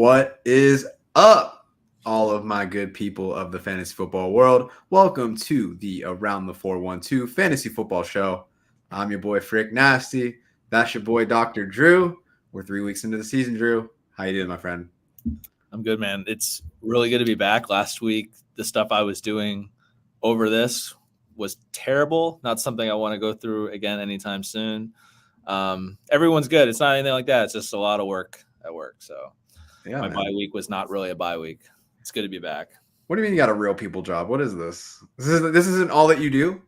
What is up, all of my good people of the fantasy football world? Welcome to the Around the 412 Fantasy Football Show. I'm your boy Frick Nasty. That's your boy Dr. Drew. We're 3 weeks into the season, Drew. How you doing, my friend? I'm good, man. It's really good to be back. Last week, the stuff I was doing over this was terrible. Not something I want to go through again anytime soon. Everyone's good. It's not anything like that. It's just a lot of work at work. So Yeah, my man. bye week was not really a bye week. It's good to be back. What do you mean you got a real people job? What is this? This isn't all that you do?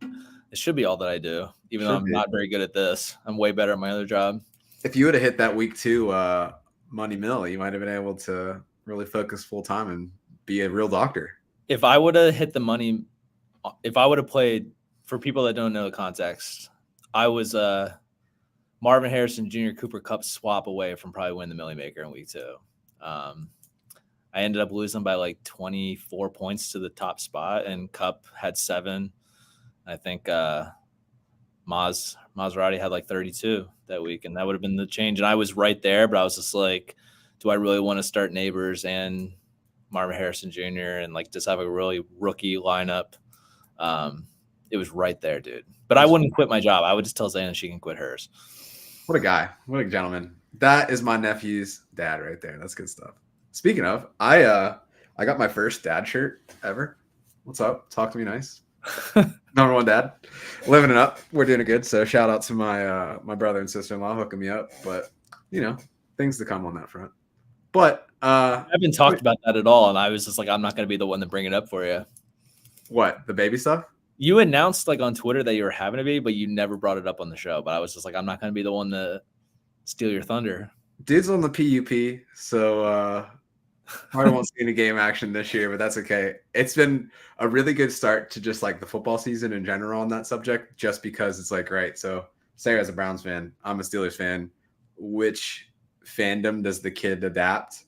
It should be all that I do, even though Should I'm be. not very good at this. I'm way better at my other job. If you would have hit that week 2 money mill, you might have been able to really focus full time and be a real doctor. If I would have hit the money, if I would have played, for people that don't know the context, I was Marvin Harrison Jr. Cooper Cup swap away from probably winning the Millie Maker in week 2. I ended up losing by like 24 points to the top spot, and Cup had 7. I think Maserati had like 32 that week, and that would have been the change. And I was right there, but I was just like, do I really want to start Neighbors and Marvin Harrison Jr. and like just have a really rookie lineup? It was right there, dude. But I wouldn't quit my job. I would just tell Zayna she can quit hers. What a guy. What a gentleman. That is my nephew's dad right there. That's good stuff. Speaking of, I got my first dad shirt ever. What's up? Talk to me nice. Number one dad. Living it up. We're doing it good. So shout out to my my brother and sister-in-law hooking me up. But, you know, things to come on that front. But I haven't talked about that at all. And I was just like, I'm not going to be the one to bring it up for you. What? The baby stuff? You announced like on Twitter that you were having a baby, but you never brought it up on the show. But I was just like, I'm not going to be the one to steal your thunder. Dude's on the PUP, so I won't see any game action this year, but that's okay. It's been a really good start to just like the football season in general on that subject, just because it's like, right, so Sarah's a Browns fan, I'm a Steelers fan. Which fandom does the kid adapt?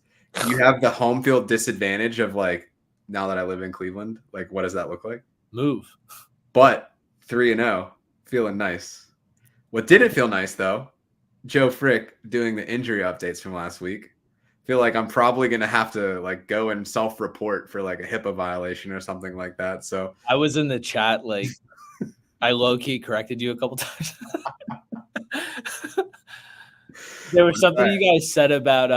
You have the home field disadvantage of like, now that I live in Cleveland, like what does that look like? Move. But 3-0, feeling nice. What didn't feel nice though, Joe Frick doing the injury updates from last week. Feel like I'm probably going to have to like go and self-report for like a HIPAA violation or something like that. So I was in the chat, like I low-key corrected you a couple times. There was something you guys said about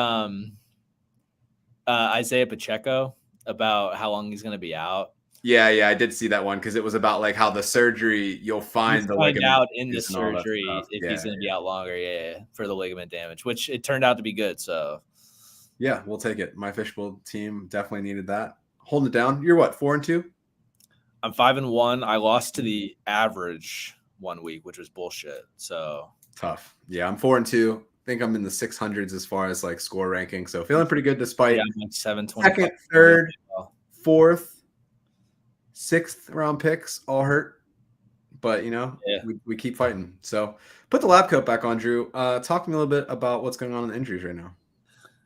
Isaiah Pacheco about how long he's going to be out. Yeah, I did see that one because it was about like how the surgery you'll find out in the surgery if he's going to be out longer, for the ligament damage, which it turned out to be good. So yeah, we'll take it. My fishbowl team definitely needed that. Holding it down. You're what, 4-2? I'm 5-1. I lost to the average 1 week, which was bullshit. So tough. Yeah, I'm 4-2. I think I'm in the 600s as far as like score ranking. So feeling pretty good despite I'm like 720. Second, third, fourth, 6th round picks all hurt. But, you know, we keep fighting. So put the lab coat back on, Drew. Talk to me a little bit about what's going on in the injuries right now.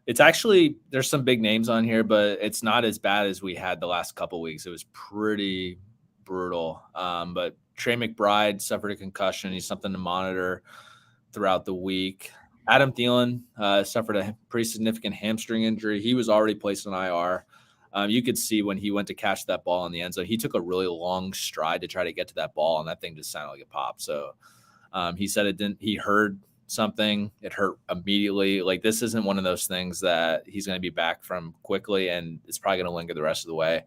It's actually, there's some big names on here, but it's not as bad as we had the last couple of weeks. It was pretty brutal. But Trey McBride suffered a concussion. He's something to monitor throughout the week. Adam Thielen suffered a pretty significant hamstring injury. He was already placed on IR. You could see when he went to catch that ball in the end zone, he took a really long stride to try to get to that ball, and that thing just sounded like it popped. So he said it didn't. He heard something. It hurt immediately. Like, this isn't one of those things that he's going to be back from quickly, and it's probably going to linger the rest of the way.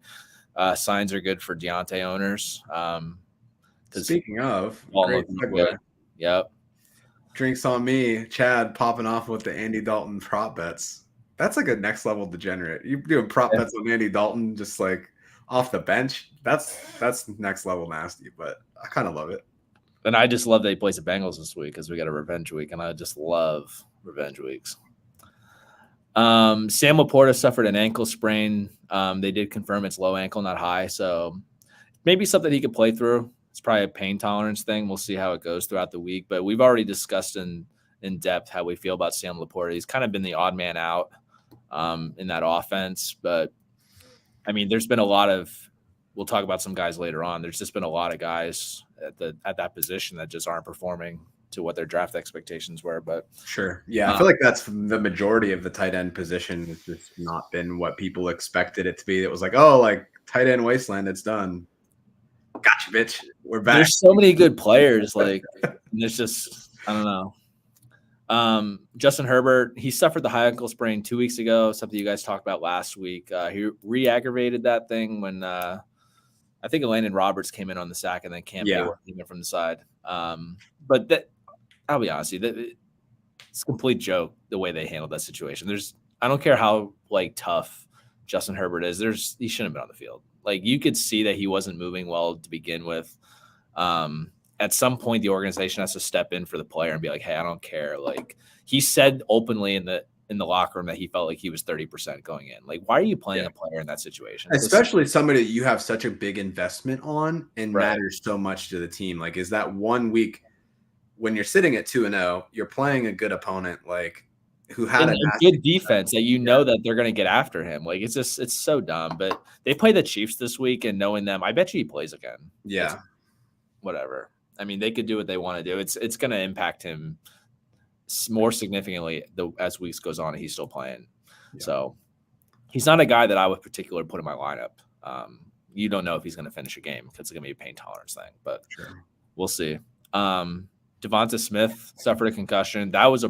Signs are good for Deontay owners. Speaking of, great segue. Yep. Drinks on me. Chad popping off with the Andy Dalton prop bets. That's like a next level degenerate. You doing prop bets on Andy Dalton just like off the bench. That's next level nasty, but I kind of love it. And I just love that he plays the Bengals this week because we got a revenge week, and I just love revenge weeks. Sam Laporta suffered an ankle sprain. They did confirm it's low ankle, not high, so maybe something he could play through. It's probably a pain tolerance thing. We'll see how it goes throughout the week, but we've already discussed in depth how we feel about Sam Laporta. He's kind of been the odd man out in that offense, but I mean, there's been a lot of. We'll talk about some guys later on. There's just been a lot of guys at that position that just aren't performing to what their draft expectations were. But sure. Yeah. I feel like that's the majority of the tight end position. It's just not been what people expected it to be. It was like, oh, like tight end wasteland, it's done. Gotcha, bitch. We're back. there's so many good players. Like, there's just, I don't know. Justin Herbert, he suffered the high ankle sprain 2 weeks ago, something you guys talked about last week. He re-aggravated that thing when I think Landon Roberts came in on the sack and then Cam Hayward came in from the side. But that, I'll be honest with you, it's a complete joke the way they handled that situation. I don't care how like tough Justin Herbert is. He shouldn't have been on the field. Like you could see that he wasn't moving well to begin with. At some point, the organization has to step in for the player and be like, "Hey, I don't care." Like he said openly in the locker room that he felt like he was 30% going in. Like, why are you playing a player in that situation? Especially somebody that you have such a big investment on and matters so much to the team. Like, is that 1 week when you're sitting at 2-0, you're playing a good opponent, like who had a good defense that know that they're going to get after him. Like it's so dumb. But they play the Chiefs this week, and knowing them, I bet you he plays again. Yeah, whatever. I mean, they could do what they want to do. It's going to impact him more significantly as weeks goes on and he's still playing. Yeah. So he's not a guy that I would particularly put in my lineup. You don't know if he's going to finish a game because it's going to be a pain tolerance thing, but we'll see. Devonta Smith suffered a concussion. That was a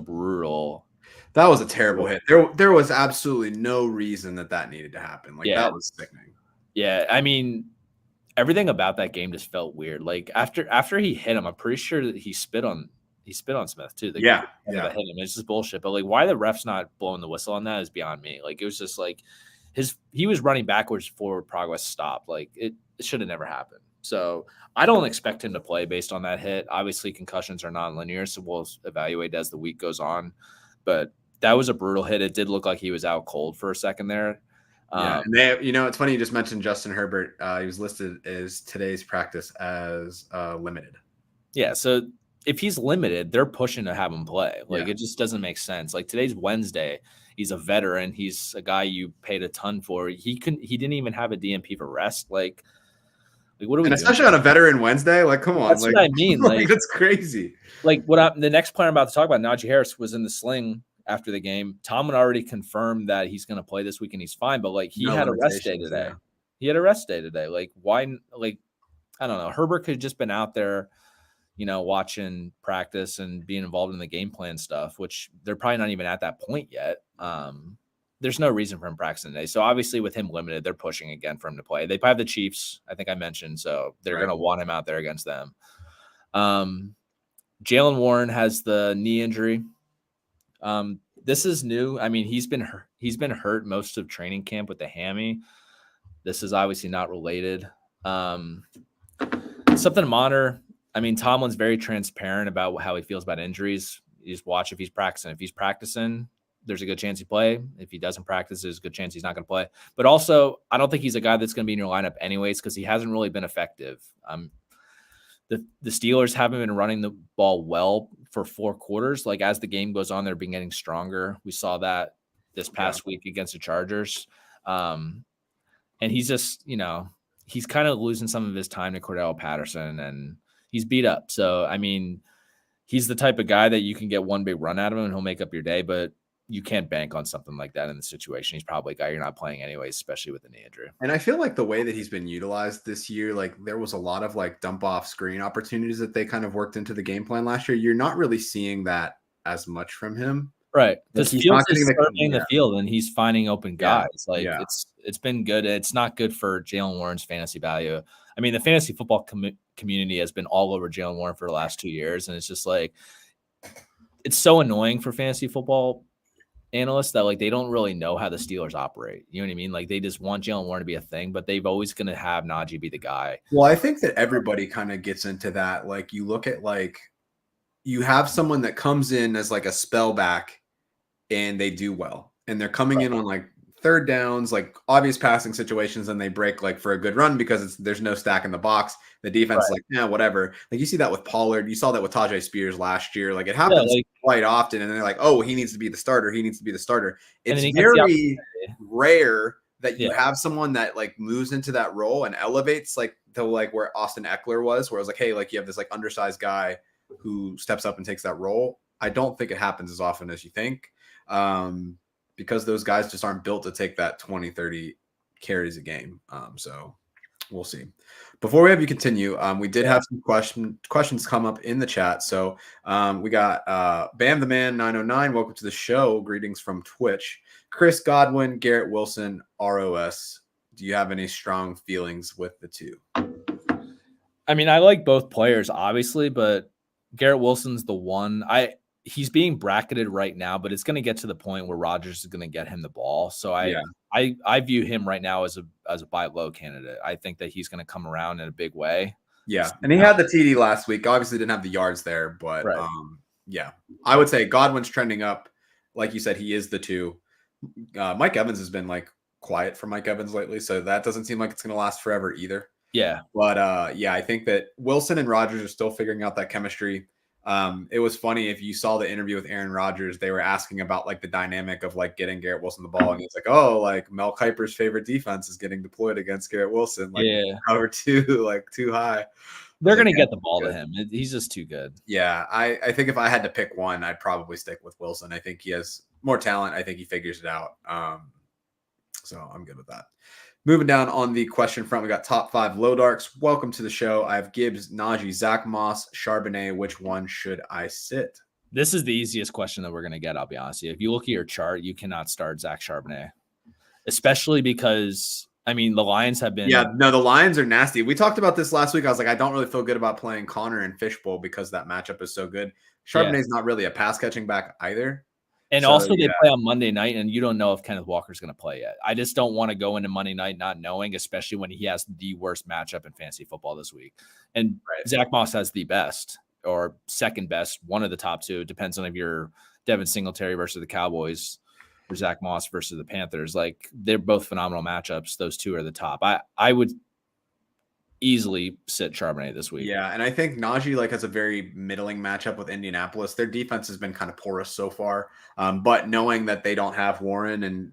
terrible hit. There was absolutely no reason that needed to happen. Like that was sickening. Yeah. I mean, everything about that game just felt weird. Like after he hit him, I'm pretty sure that he spit on Smith too. That hit him. It's just bullshit. But like, why the refs not blowing the whistle on that is beyond me. Like it was just like he was running backwards, forward progress stopped. Like it should have never happened. So I don't expect him to play based on that hit. Obviously, concussions are non-linear, so we'll evaluate as the week goes on. But that was a brutal hit. It did look like he was out cold for a second there. And it's funny you just mentioned Justin Herbert. He was listed as today's practice as limited. Yeah, so if he's limited, they're pushing to have him play. Like it just doesn't make sense. Like today's Wednesday, he's a veteran. He's a guy you paid a ton for. He didn't even have a DNP for rest. Like what are we doing? Especially on a veteran Wednesday? Like, come on. That's what I mean. Like that's crazy. Like the next player I'm about to talk about, Najee Harris, was in the sling after the game. Tomlin already confirmed that he's going to play this week and he's fine, but like he had a rest day today. He had a rest day today. Like why? Like I don't know. Herbert could have just been out there, watching practice and being involved in the game plan stuff, which they're probably not even at that point yet. There's no reason for him practicing today. So obviously with him limited, they're pushing again for him to play. They probably have the Chiefs, I think I mentioned, so they're going to want him out there against them. Jaylen Warren has the knee injury. This is new. I mean, he's been hurt most of training camp with the hammy. This is obviously not related. Something to monitor. I mean, Tomlin's very transparent about how he feels about injuries. You just watch if he's practicing. If he's practicing, there's a good chance he play. If he doesn't practice, there's a good chance he's not going to play. But also, I don't think he's a guy that's going to be in your lineup anyways because he hasn't really been effective. The Steelers haven't been running the ball well for 4 quarters. Like as the game goes on, they're been getting stronger. We saw that this past week against the Chargers. And he's just, he's kind of losing some of his time to Cordell Patterson and he's beat up. So, I mean, he's the type of guy that you can get one big run out of him and he'll make up your day, but you can't bank on something like that in the situation. He's probably a guy you're not playing anyways, especially with the knee injury. And I feel like the way that he's been utilized this year, like there was a lot of like dump off screen opportunities that they kind of worked into the game plan last year. You're not really seeing that as much from him. Right. Because he's not getting the field and he's finding open guys. It's been good. It's not good for Jaylen Warren's fantasy value. I mean, the fantasy football community has been all over Jaylen Warren for the last 2 years. And it's just like, it's so annoying for fantasy football analysts that like they don't really know how the Steelers operate. You know what I mean? Like they just want Jaylen Warren to be a thing, but they've always going to have Najee be the guy. Well, I think that everybody kind of gets into that. Like you look at like you have someone that comes in as like a spell back and they do well. And they're coming in on like third downs, like obvious passing situations, and they break like for a good run because there's no stack in the box. The defense is like, yeah, whatever. Like you see that with Pollard. You saw that with Tajay Spears last year. Like it happens quite often. And they're like, oh, he needs to be the starter. He needs to be the starter. It's very rare that you have someone that like moves into that role and elevates like to like where Austin Eckler was, where it was like, hey, like you have this like undersized guy who steps up and takes that role. I don't think it happens as often as you think, because those guys just aren't built to take that 20, 30 carries a game. So we'll see. Before we have you continue, we did have some questions come up in the chat. So we got Bam the Man 909. Welcome to the show. Greetings from Twitch. Chris Godwin, Garrett Wilson, ROS. Do you have any strong feelings with the two? I mean, I like both players, obviously, but Garrett Wilson's the one. He's being bracketed right now, but it's going to get to the point where Rodgers is going to get him the ball. So I view him right now as a buy low candidate. I think that he's going to come around in a big way. Yeah, and he had the TD last week. Obviously, didn't have the yards there, but right. Yeah, I would say Godwin's trending up. Like you said, he is the two. Mike Evans has been like quiet for Mike Evans lately, so that doesn't seem like it's going to last forever either. Yeah, but yeah, I think that Wilson and Rodgers are still figuring out that chemistry. It was funny if you saw the interview with Aaron Rodgers, they were asking about like the dynamic of like getting Garrett Wilson the ball, and he's like, "Oh, like Mel Kiper's favorite defense is getting deployed against Garrett Wilson, like cover two, like too high." They're going to get the ball to him. He's just too good. Yeah, I think if I had to pick one, I'd probably stick with Wilson. I think he has more talent. I think he figures it out. So I'm good with that. Moving down on the question front, we got top 5 low darks. Welcome to the show. I have Gibbs, Najee, Zach Moss, Charbonnet. Which one should I sit? This is the easiest question that we're going to get, I'll be honest with you. If you look at your chart, you cannot start Zach Charbonnet, especially because, I mean, the Lions have been... Yeah, no, the Lions are nasty. We talked about this last week. I was like, I don't really feel good about playing Connor and Fishbowl because that matchup is so good. Charbonnet's not really a pass-catching back either. And so, also, they play on Monday night, and you don't know if Kenneth Walker's going to play yet. I just don't want to go into Monday night not knowing, especially when he has the worst matchup in fantasy football this week. And Zach Moss has the best or second best, one of the top two. It depends on if you're Devin Singletary versus the Cowboys or Zach Moss versus the Panthers. Like, they're both phenomenal matchups. Those two are the top. I would easily sit Charbonnet this week. Yeah, and I think Najee like has a very middling matchup with Indianapolis. Their defense has been kind of porous so far, but knowing that they don't have Warren and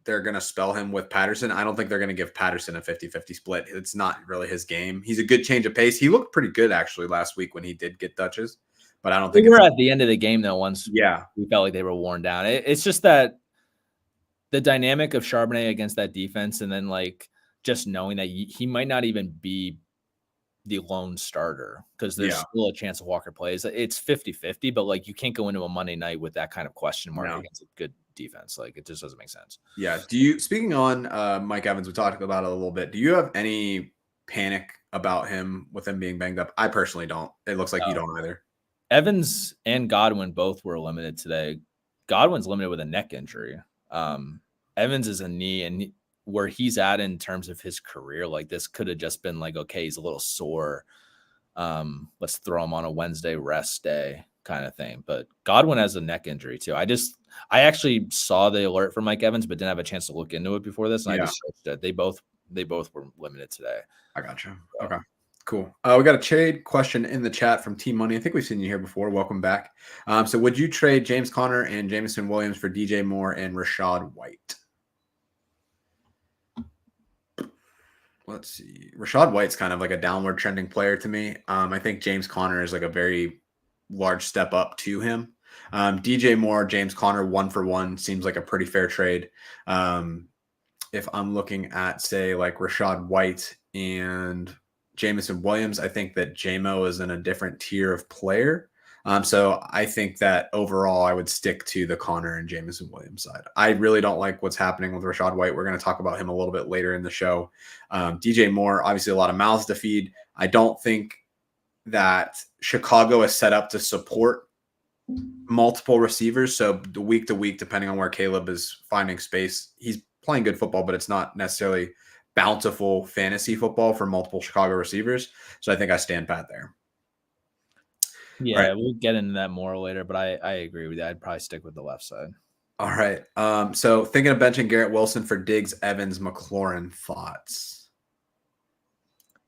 they're going to spell him with Patterson, I don't think they're going to give Patterson a 50-50 split. It's not really his game. He's a good change of pace. He looked pretty good actually last week when he did get touches, but I don't think we were at the end of the game though. Once we felt like they were worn down. It's just that the dynamic of Charbonnet against that defense, and then like just knowing that he might not even be the lone starter because there's still a chance of Walker plays. It's 50-50, but like you can't go into a Monday night with that kind of question mark against a good defense. Like it just doesn't make sense. Yeah. Speaking on Mike Evans, we talked about it a little bit. Do you have any panic about him with him being banged up? I personally don't. It looks like you don't either. Evans and Godwin both were limited today. Godwin's limited with a neck injury. Evans is a knee, and where he's at in terms of his career, like this could have just been like, okay, he's a little sore. Let's throw him on a Wednesday rest day kind of thing. But Godwin has a neck injury too. I actually saw the alert for Mike Evans, but didn't have a chance to look into it before this. And I just searched it. They both were limited today. I gotcha. Okay, cool. We got a trade question in the chat from Team Money. I think we've seen you here before. Welcome back. So would you trade James Conner and Jameson Williams for DJ Moore and Rashad White? Let's see. Rashad White's kind of like a downward trending player to me. I think James Conner is like a very large step up to him. DJ Moore, James Conner, 1-for-1 seems like a pretty fair trade. If I'm looking at, say, like Rashad White and Jameson Williams, I think that JMO is in a different tier of player. So I think that overall I would stick to the Connor and Jameson Williams side. I really don't like what's happening with Rashad White. We're going to talk about him a little bit later in the show. DJ Moore, obviously a lot of mouths to feed. I don't think that Chicago is set up to support multiple receivers. So the week to week, depending on where Caleb is finding space, he's playing good football, but it's not necessarily bountiful fantasy football for multiple Chicago receivers. So I think I stand pat there. Yeah, we'll get into that more later, but I agree with that. I'd probably stick with the left side. All right. So thinking of benching Garrett Wilson for Diggs, Evans, McLaurin, thoughts?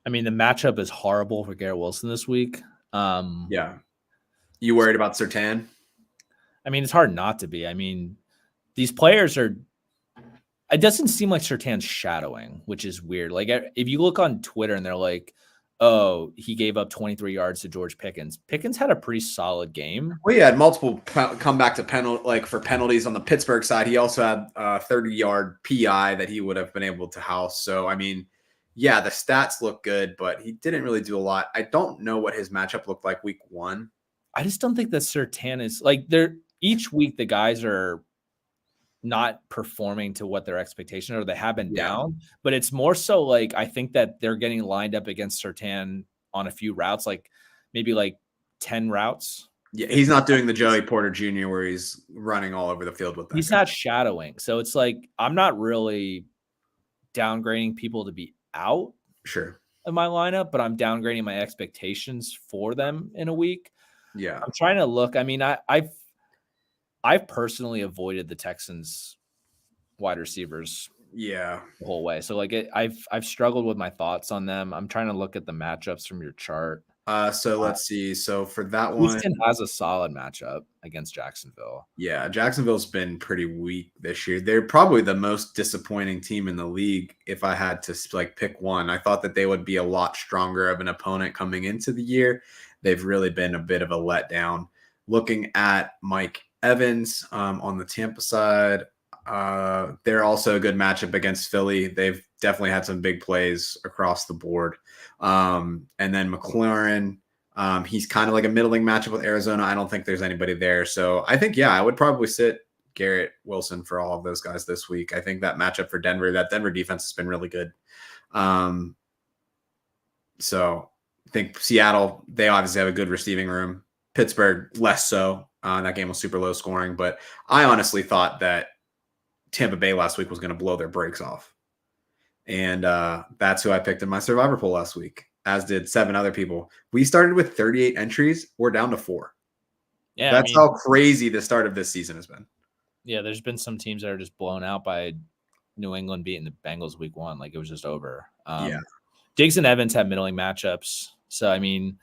I mean, the matchup is horrible for Garrett Wilson this week. Yeah. You worried about Surtain? I mean, it's hard not to be. I mean, these players are – it doesn't seem like Surtain's shadowing, which is weird. Like, if you look on Twitter and they're like, Oh, he gave up 23 yards to George Pickens. Pickens had a pretty solid game. Well, he had multiple come back to for penalties on the Pittsburgh side. He also had a 30-yard PI that he would have been able to house. So, I mean, yeah, the stats look good, but he didn't really do a lot. I don't know what his matchup looked like week 1. I just don't think that Surtain is like they're each week the guys are not performing to what their expectation or they have been down, but it's more so like I think that they're getting lined up against Surtain on a few routes, like maybe like 10 routes. Yeah, he's not doing the Joey Porter Jr. where he's running all over the field with that. He's not shadowing. So it's like I'm not really downgrading people to be out of my lineup, but I'm downgrading my expectations for them in a week. Yeah. I'm trying to look. I mean, I've personally avoided the Texans wide receivers the whole way. So like I've struggled with my thoughts on them. I'm trying to look at the matchups from your chart. So let's see. So for that one, Houston has a solid matchup against Jacksonville. Yeah, Jacksonville's been pretty weak this year. They're probably the most disappointing team in the league. If I had to like pick one, I thought that they would be a lot stronger of an opponent coming into the year. They've really been a bit of a letdown. Looking at Mike Evans on the Tampa side, they're also a good matchup against Philly. They've definitely had some big plays across the board. And then McLaurin, he's kind of like a middling matchup with Arizona. I don't think there's anybody there. So I think, I would probably sit Garrett Wilson for all of those guys this week. I think that matchup for Denver, that Denver defense has been really good. So I think Seattle, they obviously have a good receiving room. Pittsburgh, less so. That game was super low scoring, but I honestly thought that Tampa Bay last week was going to blow their brakes off. And that's who I picked in my survivor pool last week, as did 7 other people. We started with 38 entries. We're down to 4. Yeah, that's how crazy the start of this season has been. Yeah, there's been some teams that are just blown out by New England beating the Bengals week 1. Like it was just over. Diggs and Evans have middling matchups. So, I mean,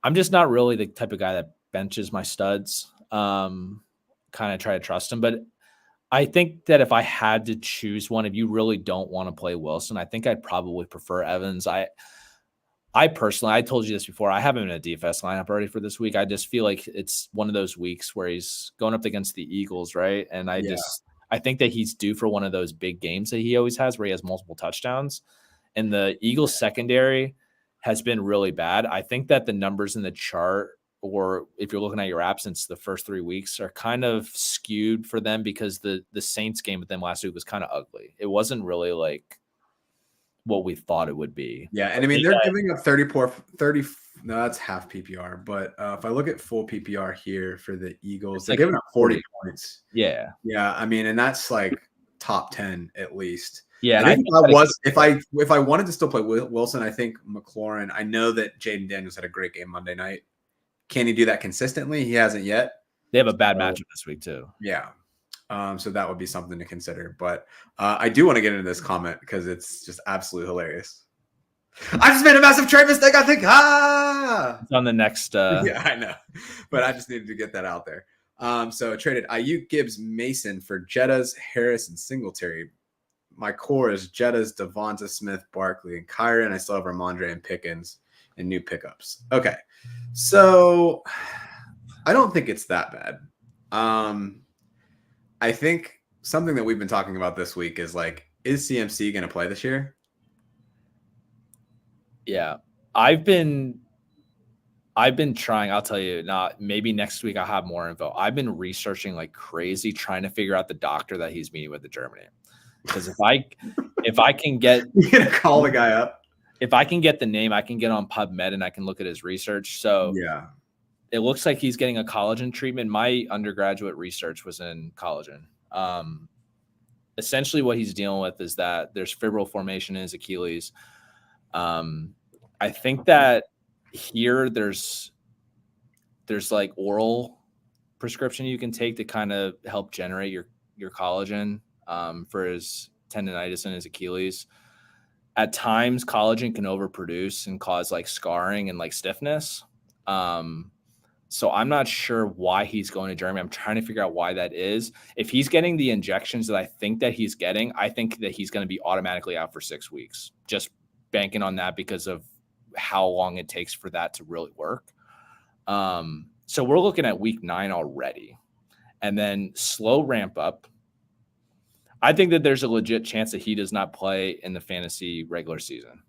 I'm just not really the type of guy that benches my studs. Kind of try to trust them. But I think that if I had to choose one, if you really don't want to play Wilson, I think I'd probably prefer Evans. I personally, I told you this before, I have him in a DFS lineup already for this week. I just feel like it's one of those weeks where he's going up against the Eagles, right? And I think that he's due for one of those big games that he always has where he has multiple touchdowns. And the Eagles secondary has been really bad. I think that the numbers in the chart, or if you're looking at your absence, the first 3 weeks are kind of skewed for them because the Saints game with them last week was kind of ugly. It wasn't really like what we thought it would be. Yeah, and I mean, they're giving up 30. No, that's half PPR. But if I look at full PPR here for the Eagles, they're giving up 40 points. Yeah. Yeah, I mean, and that's like top 10 at least. Yeah, I think if I wanted to still play Wilson, I think McLaurin. I know that Jaden Daniels had a great game Monday night. Can he do that consistently? He hasn't yet. They have a bad matchup this week too. Yeah. So that would be something to consider. But I do want to get into this comment because it's just absolutely hilarious. I just made a massive trade mistake. I think, It's on the next. Yeah, I know. But I just needed to get that out there. So I traded Ayuk, Gibbs, Mason for Jettas, Harris, and Singletary. My core is Jettas, Devonta Smith, Barkley, and Kyron. I still have Ramondre and Pickens and new pickups. Okay. So I don't think it's that bad. I think something that we've been talking about this week is like, is CMC going to play this year? Yeah, I've been trying. I'll tell you, maybe next week I'll have more info. I've been researching like crazy, trying to figure out the doctor that he's meeting with in Germany. Because if I can get, you're gonna call the guy up. If I can get the name, I can get on PubMed and I can look at his research. So yeah, it looks like he's getting a collagen treatment. My undergraduate research was in collagen. Essentially, what he's dealing with is that there's fibril formation in his Achilles. I think that here there's like oral prescription you can take to kind of help generate your collagen for his tendonitis in his Achilles. At times, collagen can overproduce and cause like scarring and like stiffness. So I'm not sure why he's going to Germany. I'm trying to figure out why that is. If he's getting the injections that I think that he's getting, I think that he's going to be automatically out for 6 weeks. Just banking on that because of how long it takes for that to really work. So we're looking at week 9 already, and then slow ramp up. I think that there's a legit chance that he does not play in the fantasy regular season.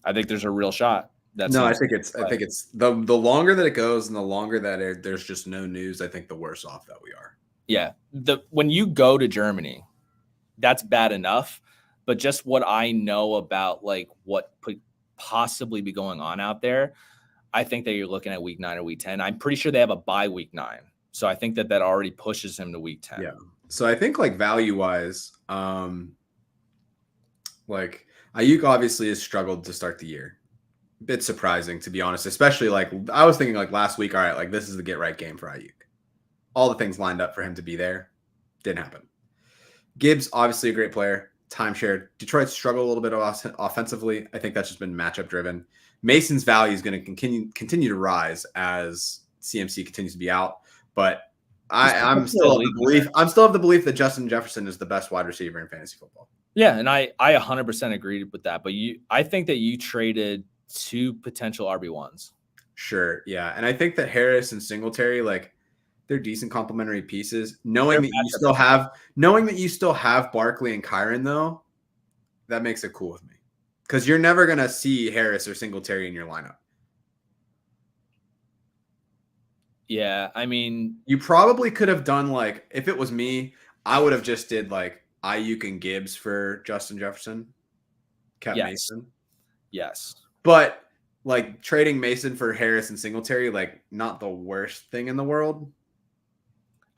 I think there's a real shot. No, I think it's the longer that it goes and the longer that there's just no news, I think the worse off that we are. Yeah. When you go to Germany, that's bad enough. But just what I know about like what could possibly be going on out there, I think that you're looking at week 9 or week 10. I'm pretty sure they have a bye week 9. So I think that already pushes him to week 10. Yeah. So I think like value wise, like Ayuk obviously has struggled to start the year. Bit surprising, to be honest, especially like I was thinking like last week, all right, like this is the get right game for Ayuk. All the things lined up for him to be there. Didn't happen. Gibbs, obviously a great player. Timeshare. Detroit struggled a little bit offensively. I think that's just been matchup driven. Mason's value is going to continue to rise as CMC continues to be out. But I'm still of the belief that Justin Jefferson is the best wide receiver in fantasy football. Yeah, and I 100% agreed with that. But I think that you traded 2 potential RB1s. Sure, yeah. And I think that Harris and Singletary, like, they're decent complementary pieces. Knowing that you still have Barkley and Kyron, though, that makes it cool with me. Because you're never going to see Harris or Singletary in your lineup. Yeah, I mean, you probably could have done like, if it was me, I would have just did like Ayuk and Gibbs for Justin Jefferson, kept Mason. Yes. But like trading Mason for Harris and Singletary, like not the worst thing in the world.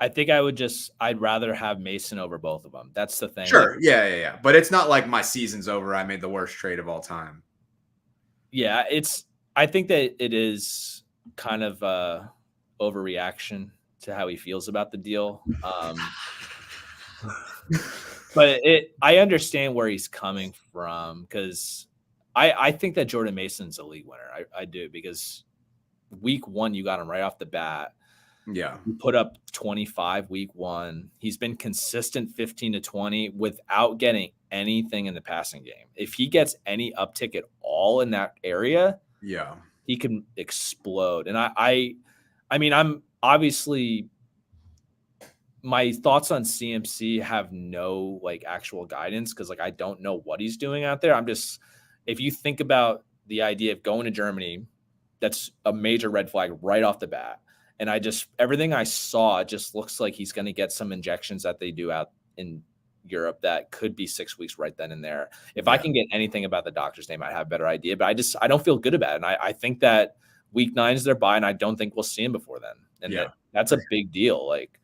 I think I'd rather have Mason over both of them. That's the thing. Sure. Like, yeah. But it's not like my season's over. I made the worst trade of all time. Yeah, I think that it is kind of overreaction to how he feels about the deal. But I understand where he's coming from, because I think that Jordan Mason's a league winner. I do, because week 1 you got him right off the bat. Yeah. He put up 25 week 1. He's been consistent 15 to 20 without getting anything in the passing game. If he gets any uptick at all in that area, yeah, he can explode. And I mean, I'm obviously, my thoughts on CMC have no like actual guidance, because like I don't know what he's doing out there. If you think about the idea of going to Germany, that's a major red flag right off the bat. And everything I saw, it just looks like he's going to get some injections that they do out in Europe that could be 6 weeks right then and there. If I can get anything about the doctor's name, I'd have a better idea. But I don't feel good about it. And I think that week 9 is their bye, and I don't think we'll see him before then. And that's a big deal. Like,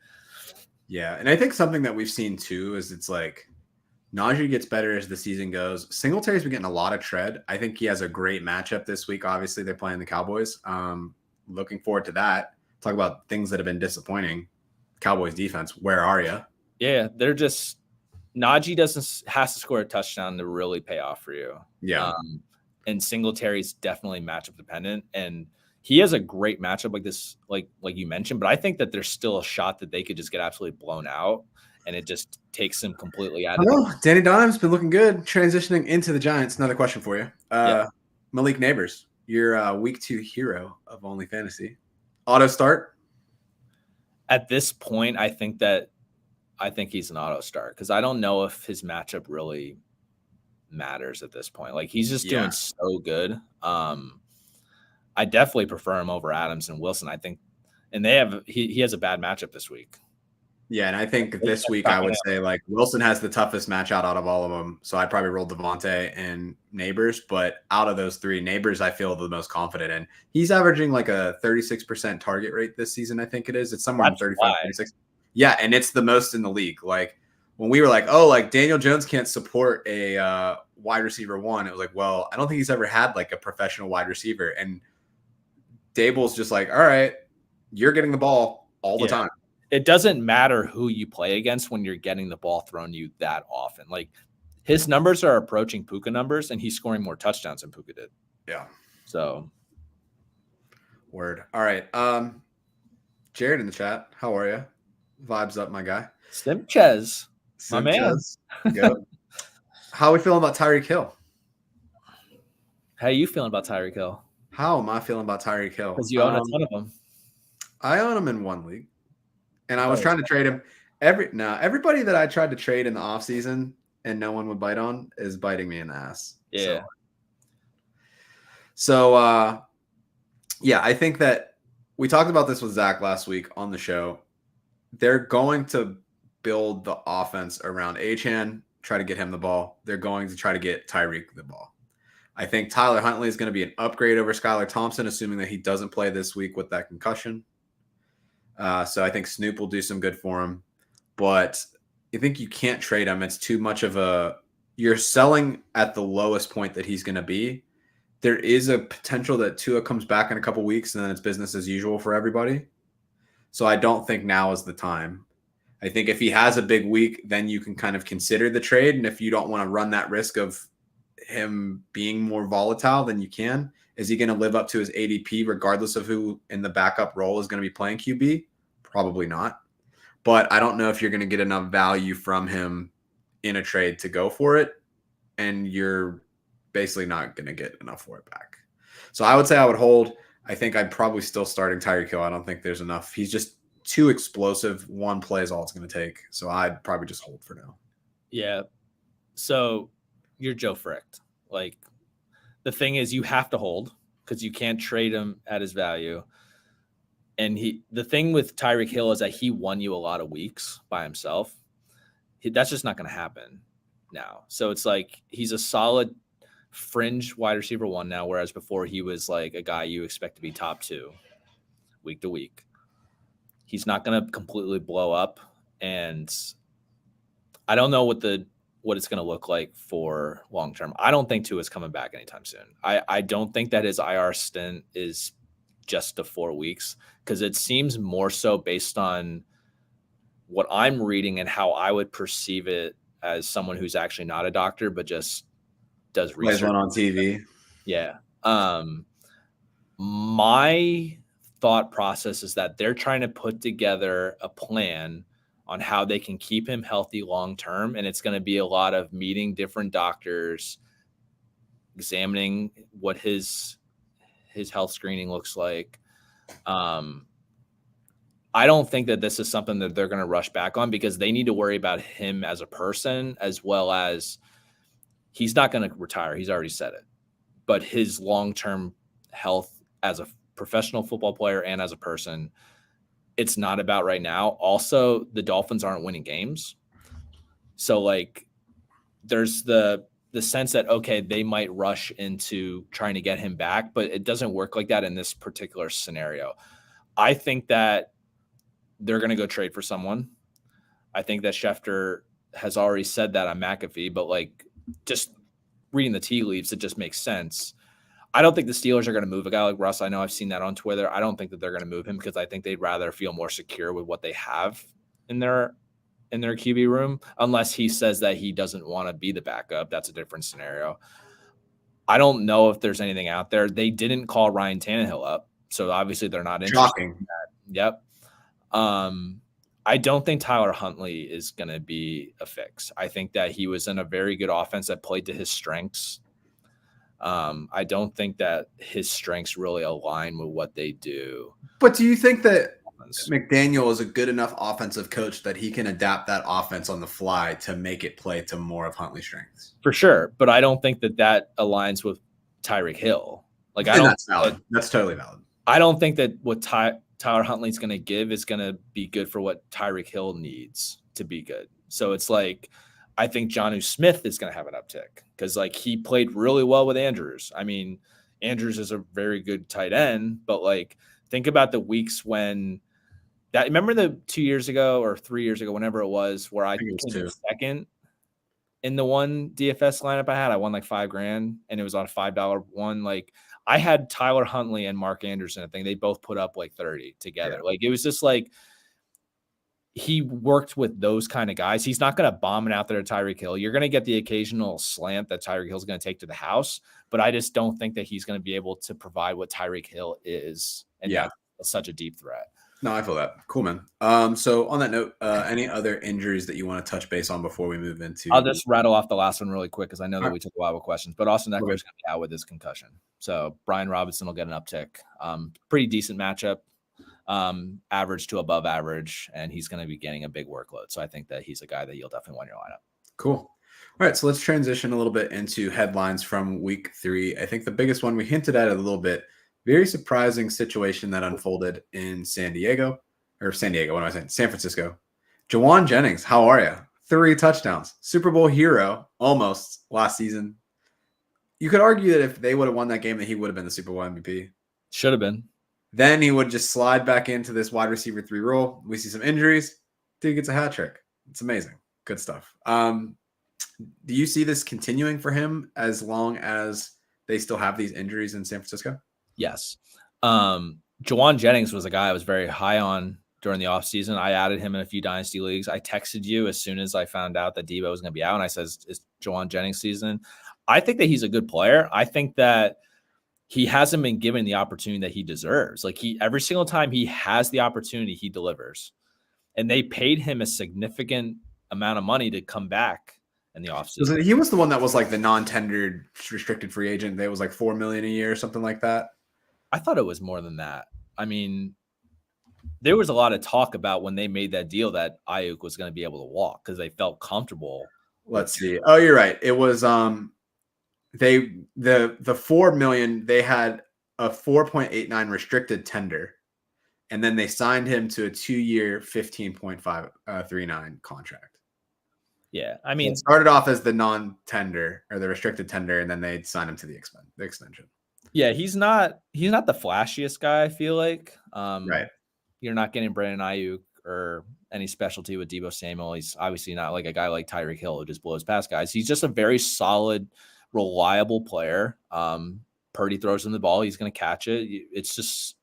yeah. And I think something that we've seen too is it's like Najee gets better as the season goes. Singletary's been getting a lot of tread. I think he has a great matchup this week. Obviously, they're playing the Cowboys. Looking forward to that. Talk about things that have been disappointing. Cowboys defense, where are you? Yeah, they're just Najee has to score a touchdown to really pay off for you. Yeah. And Singletary's definitely matchup dependent, and he has a great matchup like this, like you mentioned. But I think that there's still a shot that they could just get absolutely blown out, and it just takes him completely out of it. Danny Donham's been looking good, transitioning into the Giants. Another question for you. Malik Neighbors, your week 2 hero of OnlyFantasy. Auto start? At this point, I think he's an auto start, because I don't know if his matchup really matters at this point. Like, he's just doing so good. I definitely prefer him over Adams and Wilson, I think. And he has a bad matchup this week. Yeah, and I think this week I would say like Wilson has the toughest match out of all of them. So I'd probably roll Devontae and Neighbors, but out of those 3, Neighbors I feel the most confident in. He's averaging like a 36% target rate this season, I think it is. It's somewhere in 35, 36. Yeah, and it's the most in the league. Like when we were like, oh, like Daniel Jones can't support a wide receiver 1, it was like, well, I don't think he's ever had like a professional wide receiver. And Dable's just like, all right, you're getting the ball all the time. It doesn't matter who you play against when you're getting the ball thrown to you that often. Like, his numbers are approaching Puka numbers, and he's scoring more touchdowns than Puka did. Yeah. So. Word. All right. Jared in the chat. How are you? Vibes up, my guy. Simchez. My man. How are we feeling about Tyreek Hill? How are you feeling about Tyreek Hill? How am I feeling about Tyreek Hill? Because you own a ton of them. I own him in one league, and I was Oh, trying to trade him. Everybody that I tried to trade in the offseason and no one would bite on is biting me in the ass. yeah. So yeah, I think that we talked about this with Zach last week on the show. They're going to build the offense around Achane, try to get him the ball. They're going to try to get Tyreek the ball. I think Tyler Huntley is going to be an upgrade over Skylar Thompson, assuming that he doesn't play this week with that concussion. So I think Snoop will do some good for him. But I think you can't trade him. It's too much of a – you're selling at the lowest point that he's going to be. There is a potential that Tua comes back in a couple weeks and then it's business as usual for everybody. So I don't think now is the time. I think if he has a big week, then you can kind of consider the trade. And if you don't want to run that risk of him being more volatile, then you can. Is he going to live up to his ADP regardless of who in the backup role is going to be playing QB? Probably not. But I don't know if you're going to get enough value from him in a trade to go for it. And you're basically not going to get enough for it back. So I would say I would hold. I think I'm probably still starting Tyreek Hill. I don't think there's enough. He's just too explosive. One play is all it's going to take. So I'd probably just hold for now. Yeah. So you're Joe Fricht. Like, the thing is, you have to hold because you can't trade him at his value. And the thing with Tyreek Hill is that he won you a lot of weeks by himself. That's just not going to happen now. So it's like he's a solid fringe wide receiver one now, whereas before he was like a guy you expect to be top 2 week to week. He's not going to completely blow up, and I don't know what it's going to look like for long term. I don't think Tua is coming back anytime soon. I don't think that his IR stint is just the 4 weeks, because it seems more so based on what I'm reading and how I would perceive it as someone who's actually not a doctor, but just does research. Plays one on TV. Yeah. My thought process is that they're trying to put together a plan on how they can keep him healthy long term, and it's going to be a lot of meeting different doctors, examining what his health screening looks like. I don't think that this is something that they're going to rush back on, because they need to worry about him as a person, as well as he's not going to retire. He's already said it. But his long-term health as a professional football player and as a person, it's not about right now. Also, the Dolphins aren't winning games. So, like, there's the sense that, okay, they might rush into trying to get him back, but it doesn't work like that in this particular scenario. I think that they're going to go trade for someone. I think that Schefter has already said that on McAfee, but like, just reading the tea leaves, it just makes sense. I don't think the Steelers are going to move a guy like Russ. I know I've seen that on Twitter. I don't think that they're going to move him, because I think they'd rather feel more secure with what they have in their QB room, unless he says that he doesn't want to be the backup. That's a different scenario. I don't know if there's anything out there. They didn't call Ryan Tannehill up, so obviously they're not interested. Shocking. In that. Yep. I don't think Tyler Huntley is going to be a fix. I think that he was in a very good offense that played to his strengths. I don't think that his strengths really align with what they do. But do you think that McDaniel is a good enough offensive coach that he can adapt that offense on the fly to make it play to more of Huntley's strengths? For sure. But I don't think that aligns with Tyreek Hill. Like, that's valid. That's totally valid. I don't think that what Tyler Huntley's going to give is going to be good for what Tyreek Hill needs to be good. So it's like, I think Jonnu Smith is going to have an uptick, because like, he played really well with Andrews. I mean, Andrews is a very good tight end, but like, think about the weeks when that, remember the 2 years ago or 3 years ago, whenever it was, where I came second in the one DFS lineup I had. I won like $5,000, and it was on a $5 one. Like, I had Tyler Huntley and Mark Anderson. I think they both put up like 30 together. Yeah. Like, it was just like, he worked with those kind of guys. He's not going to bomb it out there to Tyreek Hill. You're going to get the occasional slant that Tyreek Hill is going to take to the house, but I just don't think that he's going to be able to provide what Tyreek Hill is. And that's such a deep threat. No, I feel that. Cool, man. So on that note, any other injuries that you want to touch base on before we move into? I'll just rattle off the last one really quick because I know All that right. we took a while with questions. But Austin Okay. Eckler's going to be out with his concussion, so Brian Robinson will get an uptick. Pretty decent matchup, average to above average, and he's going to be getting a big workload. So I think that he's a guy that you'll definitely want in your lineup. Cool. All right, so let's transition a little bit into headlines from week 3. I think the biggest one we hinted at it a little bit. Very surprising situation that unfolded in San Diego. What am I saying? San Francisco. Jawan Jennings, how are you? 3 touchdowns. Super Bowl hero, almost, last season. You could argue that if they would have won that game, that he would have been the Super Bowl MVP. Should have been. Then he would just slide back into this wide receiver 3 role. We see some injuries. Dude gets a hat trick. It's amazing. Good stuff. Do you see this continuing for him as long as they still have these injuries in San Francisco? Yes. Jawan Jennings was a guy I was very high on during the offseason. I added him in a few dynasty leagues. I texted you as soon as I found out that Debo was going to be out, and I said, it's Jawan Jennings season. I think that he's a good player. I think that he hasn't been given the opportunity that he deserves. Like every single time he has the opportunity, he delivers. And they paid him a significant amount of money to come back in the offseason. He was the one that was like the non-tendered restricted free agent. They was like $4 million a year or something like that. I thought it was more than that. I mean, there was a lot of talk about when they made that deal that Ayuk was going to be able to walk because they felt comfortable. Let's see. Oh, you're right. It was the $4 million. They had a 4.89 restricted tender, and then they signed him to a 2-year 15.539 contract. Yeah, I mean, it started off as the non-tender or the restricted tender, and then they signed him to the extension. Yeah, he's not the flashiest guy, I feel like. Right. You're not getting Brandon Ayuk or any specialty with Debo Samuel. He's obviously not like a guy like Tyreek Hill who just blows past guys. He's just a very solid, reliable player. Purdy throws him the ball, he's going to catch it. It's just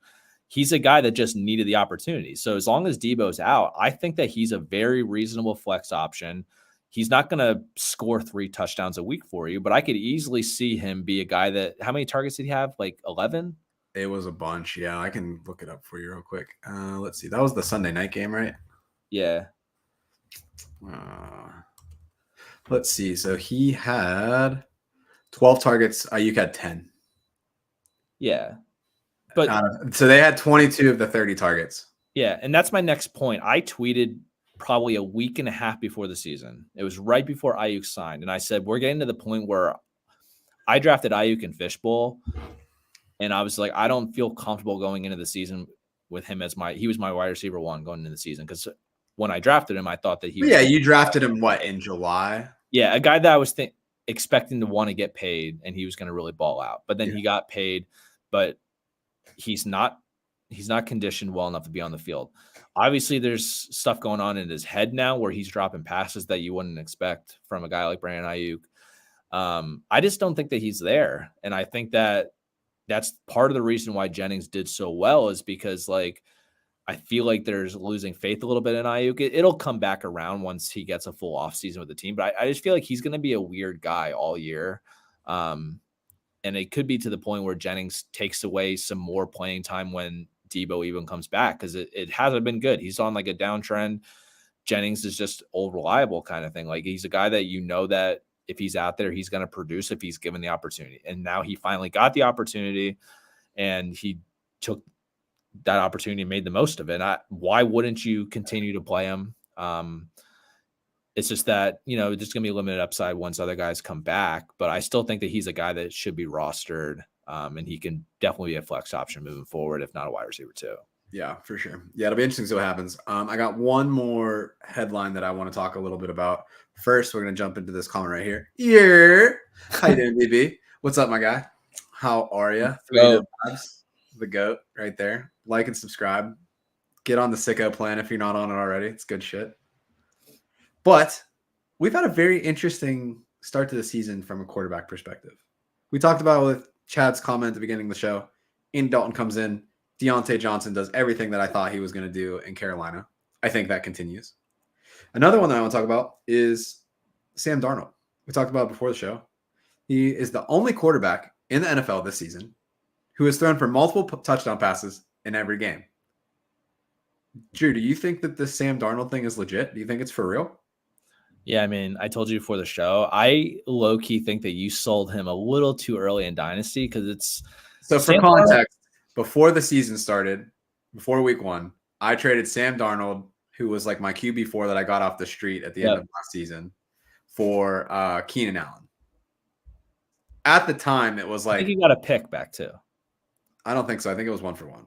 he's a guy that just needed the opportunity. So as long as Debo's out, I think that he's a very reasonable flex option. He's not going to score 3 touchdowns a week for you, but I could easily see him be a guy that – how many targets did he have? Like 11? It was a bunch. Yeah, I can look it up for you real quick. Let's see. That was the Sunday night game, right? Yeah. Let's see. So he had 12 targets. Ayuk had 10. Yeah. But so they had 22 of the 30 targets. Yeah, and that's my next point. I tweeted probably a week and a half before the season. It was right before Ayuk signed. And I said, we're getting to the point where I drafted Ayuk in Fishbowl. And I was like, I don't feel comfortable going into the season with him as he was my wide receiver 1 going into the season. Because when I drafted him, I thought that he was. Yeah, you drafted him, in July? Yeah, a guy that I was expecting to want to get paid and he was going to really ball out. But then he got paid, but he's not conditioned well enough to be on the field. Obviously, there's stuff going on in his head now where he's dropping passes that you wouldn't expect from a guy like Brandon Ayuk. I just don't think that he's there. And I think that that's part of the reason why Jennings did so well is because, like, I feel like there's losing faith a little bit in Ayuk. It'll come back around once he gets a full offseason with the team. But I just feel like he's going to be a weird guy all year. And it could be to the point where Jennings takes away some more playing time when Debo even comes back because it hasn't been good. He's on like a downtrend. Jennings is just old reliable kind of thing. Like he's a guy that you know that if he's out there, he's going to produce if he's given the opportunity. And now he finally got the opportunity and he took that opportunity and made the most of it. Why wouldn't you continue to play him? It's just that, there's going to be a limited upside once other guys come back. But I still think that he's a guy that should be rostered, and he can definitely be a flex option moving forward, if not a wide receiver too. Yeah, for sure. Yeah, it'll be interesting to see what happens. I got one more headline that I want to talk a little bit about. First, we're going to jump into this comment right here. Yeah. How you doing, BB? What's up, my guy? How are you? The GOAT right there. Like and subscribe. Get on the sicko plan if you're not on it already. It's good shit. But we've had a very interesting start to the season from a quarterback perspective. We talked about with Chad's comment at the beginning of the show. Andy Dalton comes in. Deontay Johnson does everything that I thought he was going to do in Carolina. I think that continues. Another one that I want to talk about is Sam Darnold. We talked about it before the show. He is the only quarterback in the NFL this season who has thrown for multiple touchdown passes in every game. Drew, do you think that this Sam Darnold thing is legit? Do you think it's for real? Yeah, I mean, I told you before the show, I low key think that you sold him a little too early in Dynasty because it's So for Sam Darnold. context, before the season started, before week 1, I traded Sam Darnold, who was like my QB4 that I got off the street at the end Yep. of last season, for Keenan Allen. At the time, it was I think like, he got a pick back too. I don't think so. I think it was 1-for-1.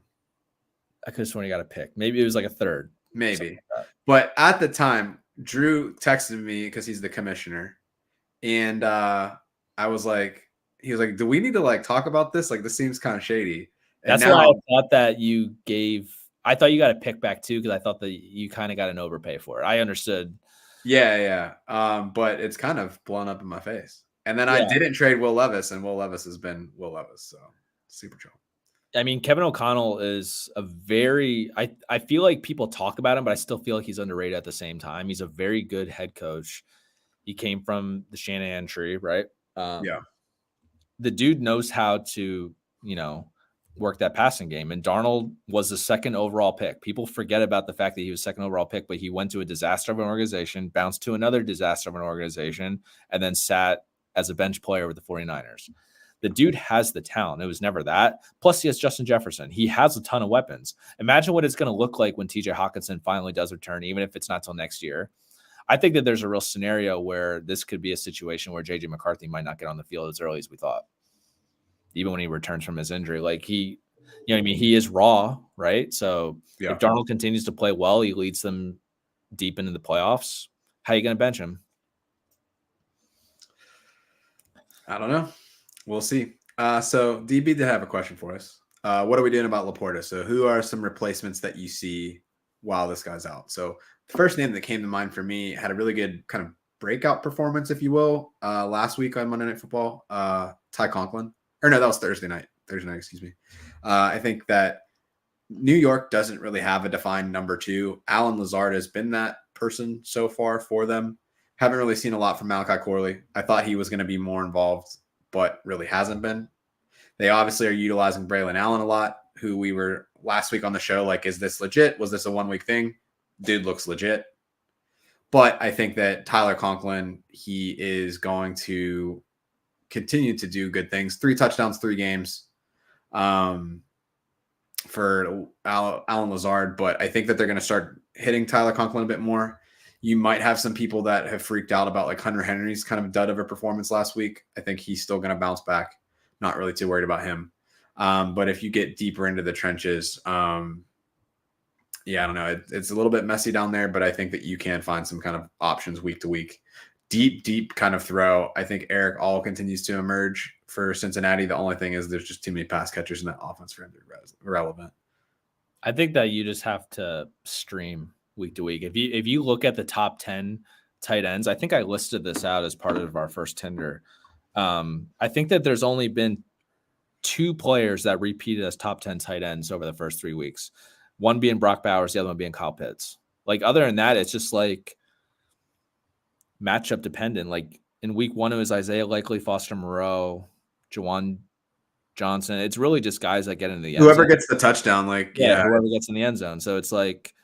I could have sworn he got a pick. Maybe it was like a third. Maybe. Like But at the time, Drew texted me because he's the commissioner. And I was like, he was like, do we need to like talk about this? Like, this seems kind of shady. And That's why I now, thought that you gave. I thought you got a pick back too because I thought that you kind of got an overpay for it. I understood. yeah. But it's kind of blown up in my face. And then I Yeah. didn't trade Will Levis, and Will Levis has been Will Levis. So super chill. I mean, Kevin O'Connell is a very. I feel like people talk about him, but I still feel like he's underrated at the same time. He's a very good head coach. He came from the Shanahan tree, right? Yeah. The dude knows how to, work that passing game. And Darnold was the second overall pick. People forget about the fact that he was second overall pick, but he went to a disaster of an organization, bounced to another disaster of an organization, and then sat as a bench player with the 49ers. The dude has the talent. It was never that. Plus, he has Justin Jefferson. He has a ton of weapons. Imagine what it's going to look like when TJ Hawkinson finally does return, even if it's not till next year. I think that there's a real scenario where this could be a situation where JJ McCarthy might not get on the field as early as we thought, even when he returns from his injury. Like he is raw, right? So Yeah. if Darnold continues to play well, he leads them deep into the playoffs. How are you going to bench him? I don't know. We'll see. So DB did have a question for us. What are we doing about Laporta? So who are some replacements that you see while this guy's out? So the first name that came to mind for me had a really good kind of breakout performance, if you will, last week on Monday Night Football. Ty Conklin. Or no, that was Thursday night, excuse me. I think that New York doesn't really have a defined number 2. Alan Lazard has been that person so far for them. Haven't really seen a lot from Malachi Corley. I thought he was going to be more involved, but really hasn't been. They obviously are utilizing Braylon Allen a lot, who we were last week on the show. Like, is this legit? Was this a 1-week thing? Dude looks legit. But I think that Tyler Conklin, he is going to continue to do good things. 3 touchdowns, 3 games for Alan Lazard. But I think that they're going to start hitting Tyler Conklin a bit more. You might have some people that have freaked out about like Hunter Henry's kind of dud of a performance last week. I think he's still going to bounce back. Not really too worried about him. But if you get deeper into the trenches, I don't know. It's a little bit messy down there, but I think that you can find some kind of options week to week. Deep kind of throw. I think Eric All continues to emerge for Cincinnati. The only thing is there's just too many pass catchers in that offense for him to be relevant. I think that you just have to stream week to week. If you look at the top 10 tight ends, I think I listed this out as part of our first Tinder. I think that there's only been 2 players that repeated as top 10 tight ends over the first 3 weeks. One being Brock Bowers, the other one being Kyle Pitts. Like, other than that, it's just like matchup dependent. Like in week 1, it was Isaiah Likely, Foster Moreau, Jawan Johnson. It's really just guys that get into the end Whoever zone. gets the touchdown, Whoever gets in the end zone. So it's like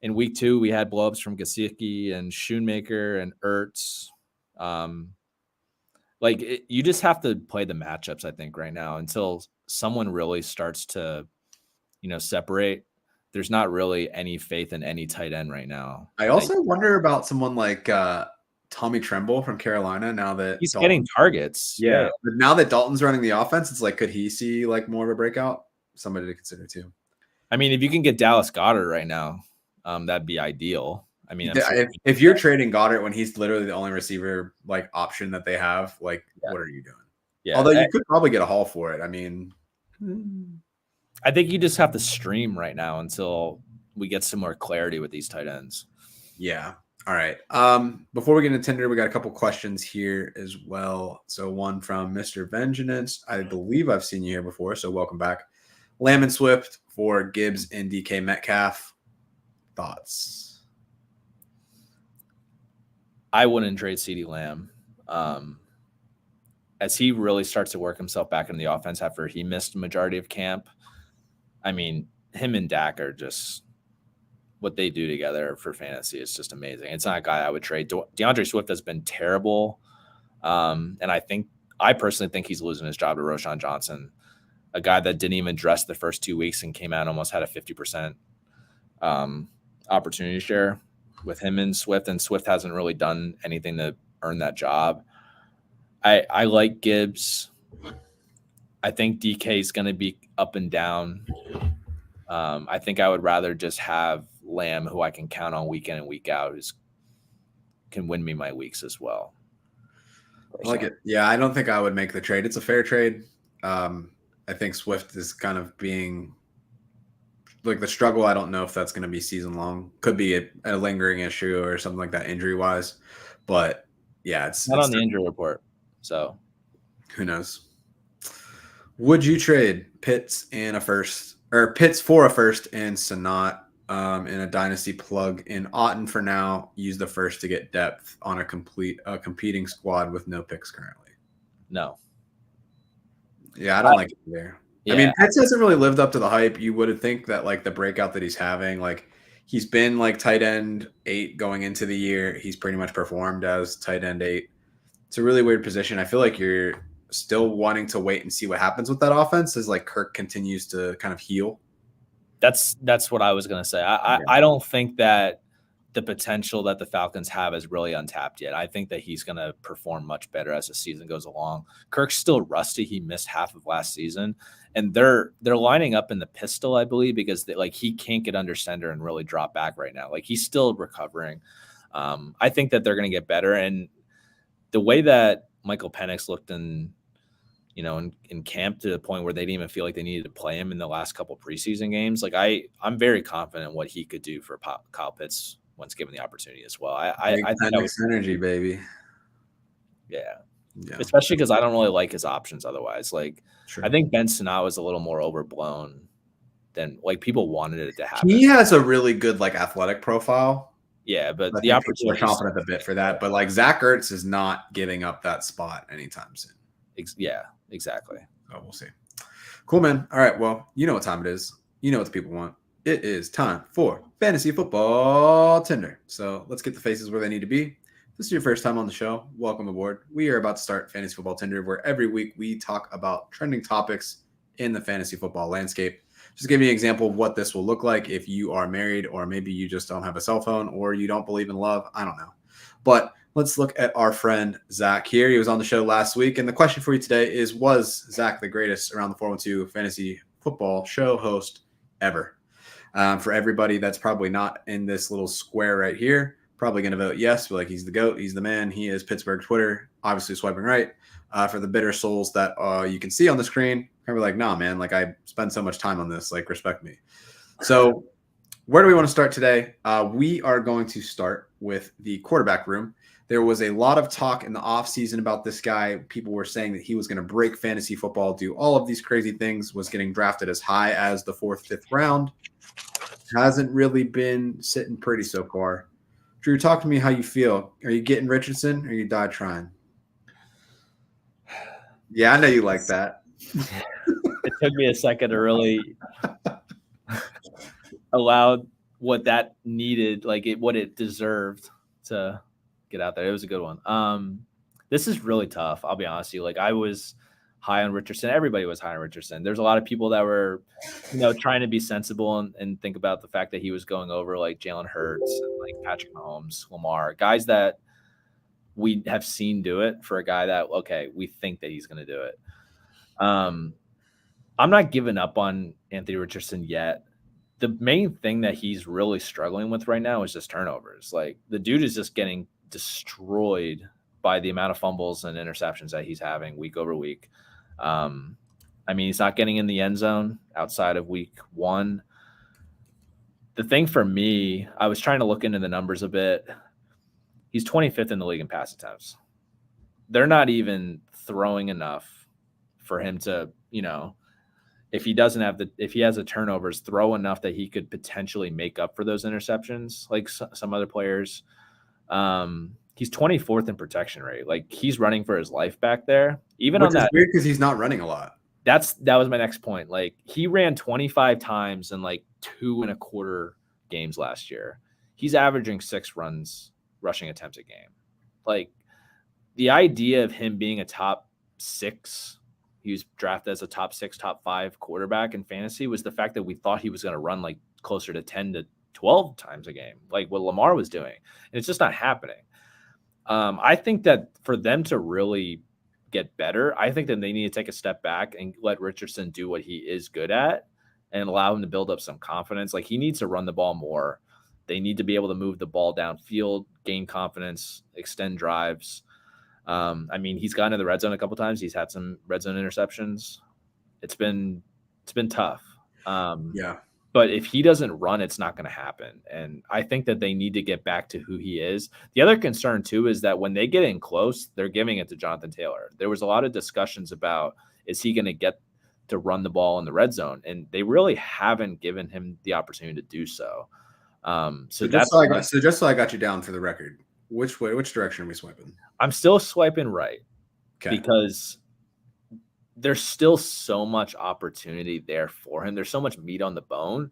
in week 2, we had blowups from Gesicki and Schoonmaker and Ertz. You just have to play the matchups, I think, right now until someone really starts to, separate. There's not really any faith in any tight end right now. I also wonder about someone like Tommy Tremble from Carolina now that he's getting targets. Yeah. But now that Dalton's running the offense, it's like, could he see like more of a breakout? Somebody to consider too. I mean, if you can get Dallas Goedert right now, that'd be ideal. I mean, if you're trading Goddard when he's literally the only receiver like option that they have, like, what are you doing? Yeah. Although you could probably get a haul for it. I mean, I think you just have to stream right now until we get some more clarity with these tight ends. Yeah. All right. Before we get into Tinder, we got a couple questions here as well. So one from Mr. Vengeance. I believe I've seen you here before, so welcome back. Lamb and Swift for Gibbs and DK Metcalf. Thoughts? I wouldn't trade CeeDee Lamb. As he really starts to work himself back into the offense after he missed the majority of camp. I mean, him and Dak are just what they do together for fantasy is just amazing. It's not a guy I would trade. DeAndre Swift has been terrible. And I personally think he's losing his job to Roschon Johnson, a guy that didn't even dress the first 2 weeks and came out and almost had a 50% opportunity share with him and Swift hasn't really done anything to earn that job. I like Gibbs. I think DK is going to be up and down. I think I would rather just have Lamb, who I can count on week in and week out, who can win me my weeks as well. I like it. Yeah, I don't think I would make the trade. It's a fair trade. I think Swift is kind of being like the struggle. I don't know if that's going to be season long. Could be a lingering issue or something like that, injury wise. But yeah, it's not on the injury report. So who knows? Would you trade Pitts for a first and Sanat in a dynasty plug in Otton for now? Use the first to get depth on a competing squad with no picks currently. No. Yeah, I don't like it there. Yeah. I mean, Pitts hasn't really lived up to the hype. You would think that like the breakout that he's having, like he's been like tight end 8 going into the year. He's pretty much performed as tight end 8. It's a really weird position. I feel like you're still wanting to wait and see what happens with that offense as like Kirk continues to kind of heal. That's what I was going to say. I don't think that the potential that the Falcons have is really untapped yet. I think that he's going to perform much better as the season goes along. Kirk's still rusty. He missed half of last season, and they're lining up in the pistol, I believe, because he can't get under center and really drop back right now. Like he's still recovering. I think that they're going to get better, and the way that Michael Penix looked in camp to the point where they didn't even feel like they needed to play him in the last couple preseason games. Like I'm very confident in what he could do for Kyle Pitts once given the opportunity as well. I think energy, baby. Yeah. Especially because I don't really like his options otherwise. Like sure. I think Ben Sinnott was a little more overblown than like people wanted it to happen. He has a really good like athletic profile. Yeah, but the opportunity are confident a bit for that. But like Zach Ertz is not giving up that spot anytime soon. Yeah, exactly. So we'll see. Cool, man. All right. Well, you know what time it is. You know what the people want. It is time for Fantasy Football Tinder. So let's get the faces where they need to be. If this is your first time on the show, welcome aboard. We are about to start Fantasy Football Tinder, where every week we talk about trending topics in the fantasy football landscape. Just give me an example of what this will look like if you are married, or maybe you just don't have a cell phone, or you don't believe in love. I don't know. But let's look at our friend Zach here. He was on the show last week. And the question for you today is, was Zach the greatest around the 412 fantasy football show host ever? For everybody that's probably not in this little square right here, probably going to vote yes. But like, he's the GOAT. He's the man. He is Pittsburgh Twitter, obviously swiping right. For the bitter souls that you can see on the screen, probably like, nah, man, like I spend so much time on this, like respect me. So where do we want to start today? We are going to start with the quarterback room. There was a lot of talk in the offseason about this guy. People were saying that he was going to break fantasy football, do all of these crazy things, was getting drafted as high as the 4th, 5th round. Hasn't really been sitting pretty so far. Drew, talk to me how you feel. Are you getting Richardson or you die trying? Yeah, I know you like that. It took me a second to really allow what that needed, what it deserved to get out there. It was a good one. This is really tough. I'll be honest with you. Like I was high on Richardson. Everybody was high on Richardson. There's a lot of people that were, trying to be sensible and think about the fact that he was going over like Jalen Hurts, and like Patrick Mahomes, Lamar, guys that we have seen do it for a guy that, okay, we think that he's going to do it. I'm not giving up on Anthony Richardson yet. The main thing that he's really struggling with right now is just turnovers. Like the dude is just getting destroyed by the amount of fumbles and interceptions that he's having week over week. He's not getting in the end zone outside of week 1. The thing for me, I was trying to look into the numbers a bit. He's 25th in the league in pass attempts. They're not even throwing enough for him to, if he has a turnovers, throw enough that he could potentially make up for those interceptions, like some other players. He's 24th in protection rate. Like he's running for his life back there. Even Which on that, is weird because he's not running a lot. That was my next point. Like he ran 25 times in like 2.25 games last year, he's averaging 6 rushing attempts a game. Like, the idea of him being a top 6, he was drafted as a top 6, top 5 quarterback in fantasy, was the fact that we thought he was going to run like closer to 10 to 12 times a game, like what Lamar was doing. And it's just not happening. I think that for them to really get better, I think that they need to take a step back and let Richardson do what he is good at and allow him to build up some confidence. Like, he needs to run the ball more. They need to be able to move the ball downfield, gain confidence, extend drives. I mean, he's gotten to the red zone a couple times. He's had some red zone interceptions. It's been tough. Yeah. But if he doesn't run, it's not going to happen. And I think that they need to get back to who he is. The other concern, too, is that when they get in close, they're giving it to Jonathan Taylor. There was a lot of discussions about, is he going to get to run the ball in the red zone? And they really haven't given him the opportunity to do so. So just so I got you down for the record, which direction are we swiping? I'm still swiping right. Okay. Because there's still so much opportunity there for him. There's so much meat on the bone.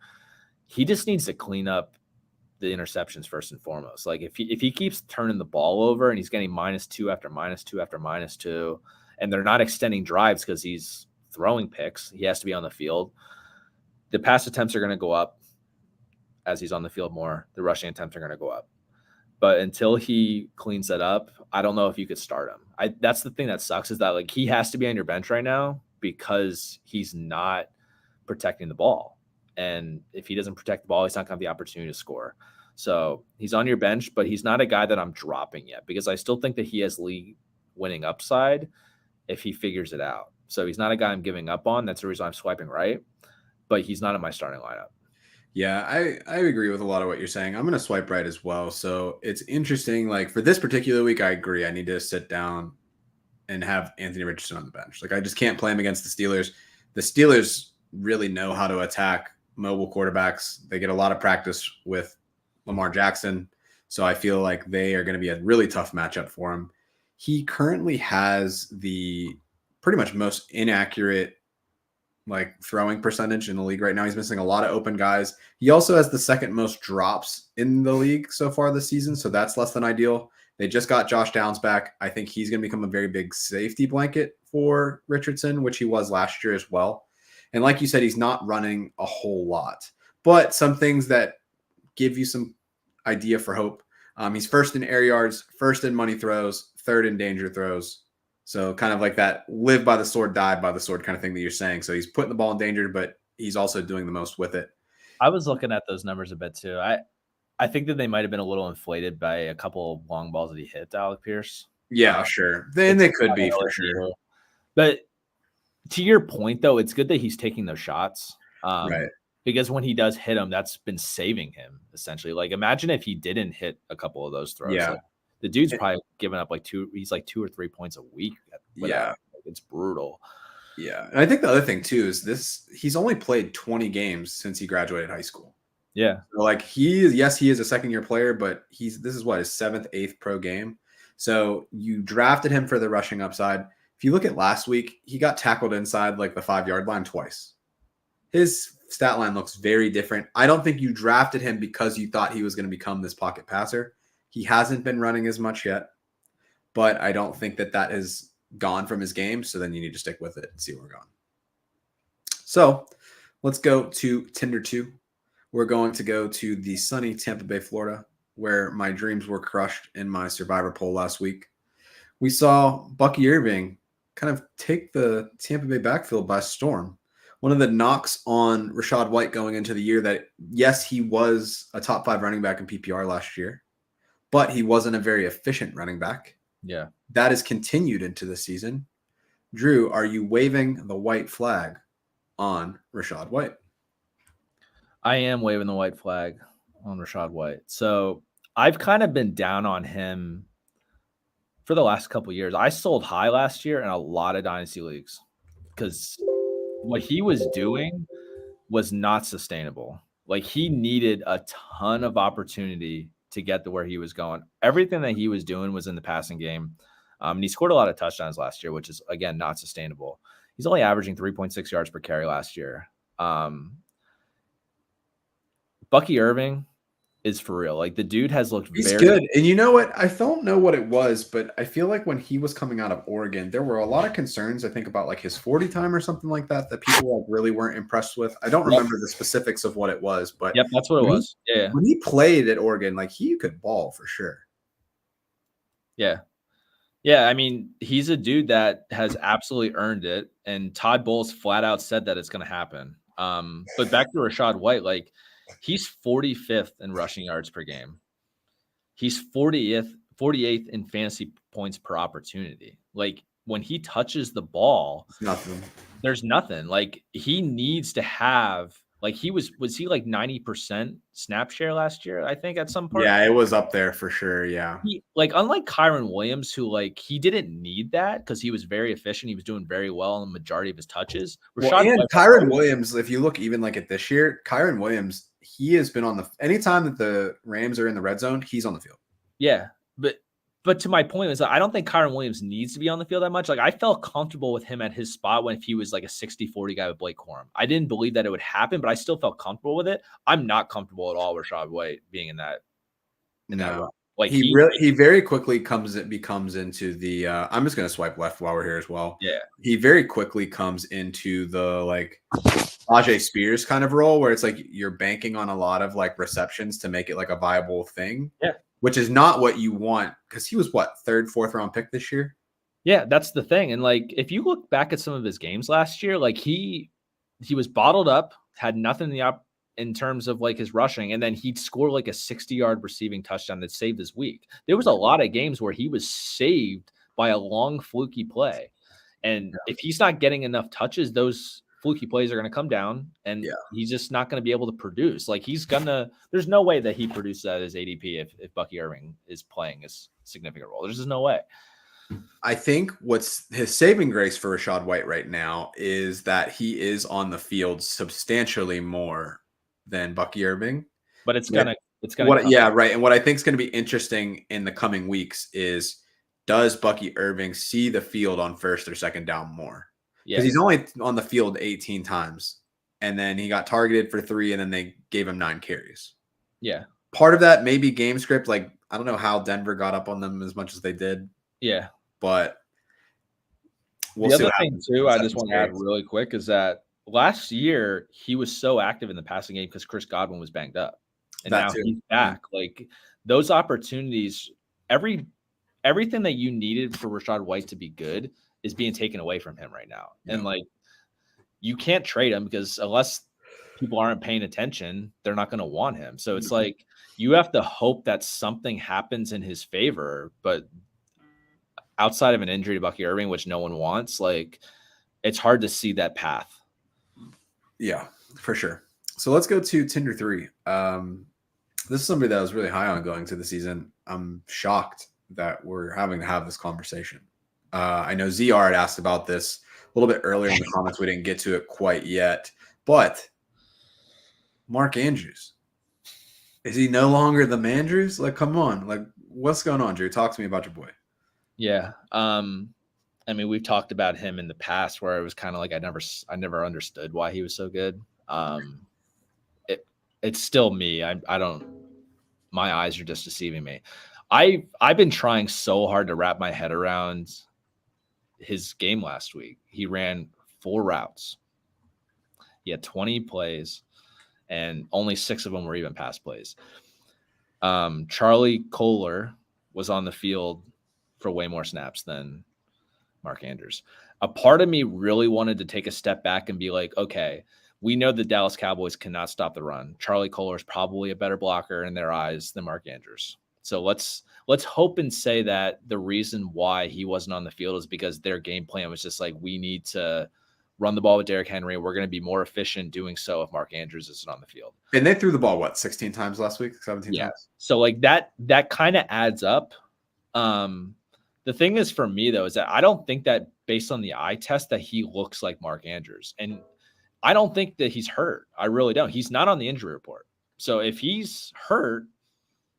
He just needs to clean up the interceptions first and foremost. Like, if he keeps turning the ball over and he's getting -2 after -2 after -2, and they're not extending drives because he's throwing picks, he has to be on the field. The pass attempts are going to go up as he's on the field more. The rushing attempts are going to go up. But until he cleans that up, I don't know if you could start him. That's the thing that sucks, is that, like, he has to be on your bench right now because he's not protecting the ball. And if he doesn't protect the ball, he's not going to have the opportunity to score. So he's on your bench, but he's not a guy that I'm dropping yet, because I still think that he has league winning upside if he figures it out. So he's not a guy I'm giving up on. That's the reason I'm swiping right, but he's not in my starting lineup. Yeah, I agree with a lot of what you're saying. I'm going to swipe right as well. So it's interesting. Like, for this particular week, I agree. I need to sit down and have Anthony Richardson on the bench. Like, I just can't play him against the Steelers. The Steelers really know how to attack mobile quarterbacks. They get a lot of practice with Lamar Jackson. So I feel like they are going to be a really tough matchup for him. He currently has the pretty much most inaccurate throwing percentage in the league right now. He's missing a lot of open guys. He also has the second most drops in the league so far this season, so that's less than ideal. They just got Josh Downs back. I think he's going to become a very big safety blanket for Richardson, which he was last year as well. And like you said, he's not running a whole lot, but some things that give you some idea for hope. He's first in air yards, first in money throws, third in danger throws. So kind of like that live by the sword, die by the sword kind of thing that you're saying. So he's putting the ball in danger, but he's also doing the most with it. I was looking at those numbers a bit too. I think that they might have been a little inflated by a couple of long balls that he hit to Alec Pierce. Yeah, sure. Then they could be for sure. But to your point, though, it's good that he's taking those shots. Right. Because when he does hit them, that's been saving him, essentially. Like, imagine if he didn't hit a couple of those throws. Yeah. Like, the dude's probably giving up he's like 2 or 3 points a week. Yeah. It's brutal. Yeah. And I think the other thing too is he's only played 20 games since he graduated high school. Yeah. So he is a second-year player, but this is his 7th, 8th pro game. So you drafted him for the rushing upside. If you look at last week, he got tackled inside the 5-yard line twice. His stat line looks very different. I don't think you drafted him because you thought he was going to become this pocket passer. He hasn't been running as much yet, but I don't think that has gone from his game. So then you need to stick with it and see where we're going. So let's go to Tinder 2. We're going to go to the sunny Tampa Bay, Florida, where my dreams were crushed in my Survivor poll last week. We saw Bucky Irving kind of take the Tampa Bay backfield by storm. One of the knocks on Rachaad White going into the year that, yes, he was a top 5 running back in PPR last year, but he wasn't a very efficient running back. Yeah. That has continued into the season. Drew, are you waving the white flag on Rachaad White? I am waving the white flag on Rachaad White. So I've kind of been down on him for the last couple of years. I sold high last year in a lot of dynasty leagues because what he was doing was not sustainable. Like, he needed a ton of opportunity to get to where he was going. Everything that he was doing was in the passing game. And he scored a lot of touchdowns last year, which is, again, not sustainable. He's only averaging 3.6 yards per carry last year. Bucky Irving is for real. Like the dude has looked He's very good. And you know what? I don't know what it was, but I feel like when he was coming out of Oregon, there were a lot of concerns, I think, about like his 40 time or something like that, that people like really weren't impressed with. I don't Yep. remember the specifics of what it was, but Yep, that's what it was. Yeah. when he played at Oregon, like he could ball for sure. Yeah. Yeah, I mean, he's a dude that has absolutely earned it, and Todd Bowles flat out said that it's going to happen. But back to Rachaad White, like he's 45th in rushing yards per game. He's 48th in fantasy points per opportunity. Like when he touches the ball, It's nothing. there's nothing. Like he needs to have like he was he like 90% snap share last year, I think at some part. Yeah, it was up there for sure. Yeah. He, like unlike Kyron Williams, who like he didn't need that because he was very efficient. He was doing very well on the majority of his touches. Well, Rashad and White, Kyron Williams, if you look even like at this year, Kyron Williams, he has been on the anytime that the Rams are in the red zone, he's on the field. yeah, but to my point is I don't think Kyron Williams needs to be on the field that much. Like I felt comfortable with him at his spot when if he was like a 60-40 guy with Blake Corum. I didn't believe that it would happen, but I still felt comfortable with it. I'm not comfortable at all with Rashad White being in that run. Like he very quickly becomes into the I'm just gonna swipe left while we're here as well. Yeah. He very quickly comes into the like Ajay Spears kind of role where it's like you're banking on a lot of like receptions to make it like a viable thing. Yeah. Which is not what you want because he was what, 3rd, 4th round pick this year? Yeah, that's the thing. And like if you look back at some of his games last year, like he was bottled up, had nothing in terms of like his rushing, and then he'd score like a 60-yard receiving touchdown that saved his week. There was a lot of games where he was saved by a long fluky play. And if he's not getting enough touches, those fluky plays are going to come down and he's just not going to be able to produce. Like there's no way that he produces at his ADP if Bucky Irving is playing a significant role. There's just no way. I think what's his saving grace for Rachaad White right now is that he is on the field substantially more than Bucky Irving. But it's gonna yeah, right. And what I think is going to be interesting in the coming weeks is does Bucky Irving see the field on 1st or 2nd down more? Because he's only on the field 18 times. And then he got targeted for 3, and then they gave him 9 carries. Yeah. Part of that may be game script. Like, I don't know how Denver got up on them as much as they did. Yeah. But we'll see. The other thing, too, I just want to add really quick is that last year he was so active in the passing game because Chris Godwin was banged up. And now he's back. Like, those opportunities, everything that you needed for Rachaad White to be good is being taken away from him right now. Yeah. And like you can't trade him because unless people aren't paying attention, they're not going to want him. So it's like you have to hope that something happens in his favor. But outside of an injury to Bucky Irving, which no one wants, like it's hard to see that path. Yeah, for sure. So let's go to Tinder 3. This is somebody that was really high on going to the season. I'm shocked that we're having to have this conversation. I know ZR had asked about this a little bit earlier in the comments. We didn't get to it quite yet. But Mark Andrews, is he no longer the Mandrews? Like, come on. Like, what's going on, Drew? Talk to me about your boy. Yeah. I mean, we've talked about him in the past where it was kind of like I never understood why he was so good. It's still me. I don't. My eyes are just deceiving me. I've been trying so hard to wrap my head around his game last week. He ran 4 routes. He had 20 plays, and only 6 of them were even pass plays. Charlie Kohler was on the field for way more snaps than Mark Andrews. A part of me really wanted to take a step back and be like, okay, we know the Dallas Cowboys cannot stop the run. Charlie Kohler is probably a better blocker in their eyes than Mark Andrews. So let's hope and say that the reason why he wasn't on the field is because their game plan was just like, we need to run the ball with Derrick Henry. We're going to be more efficient doing so if Mark Andrews isn't on the field. And they threw the ball, 16 times last week? 17 times? So like that kind of adds up. The thing is for me, though, is that I don't think that based on the eye test that he looks like Mark Andrews. And I don't think that he's hurt. I really don't. He's not on the injury report. So if he's hurt,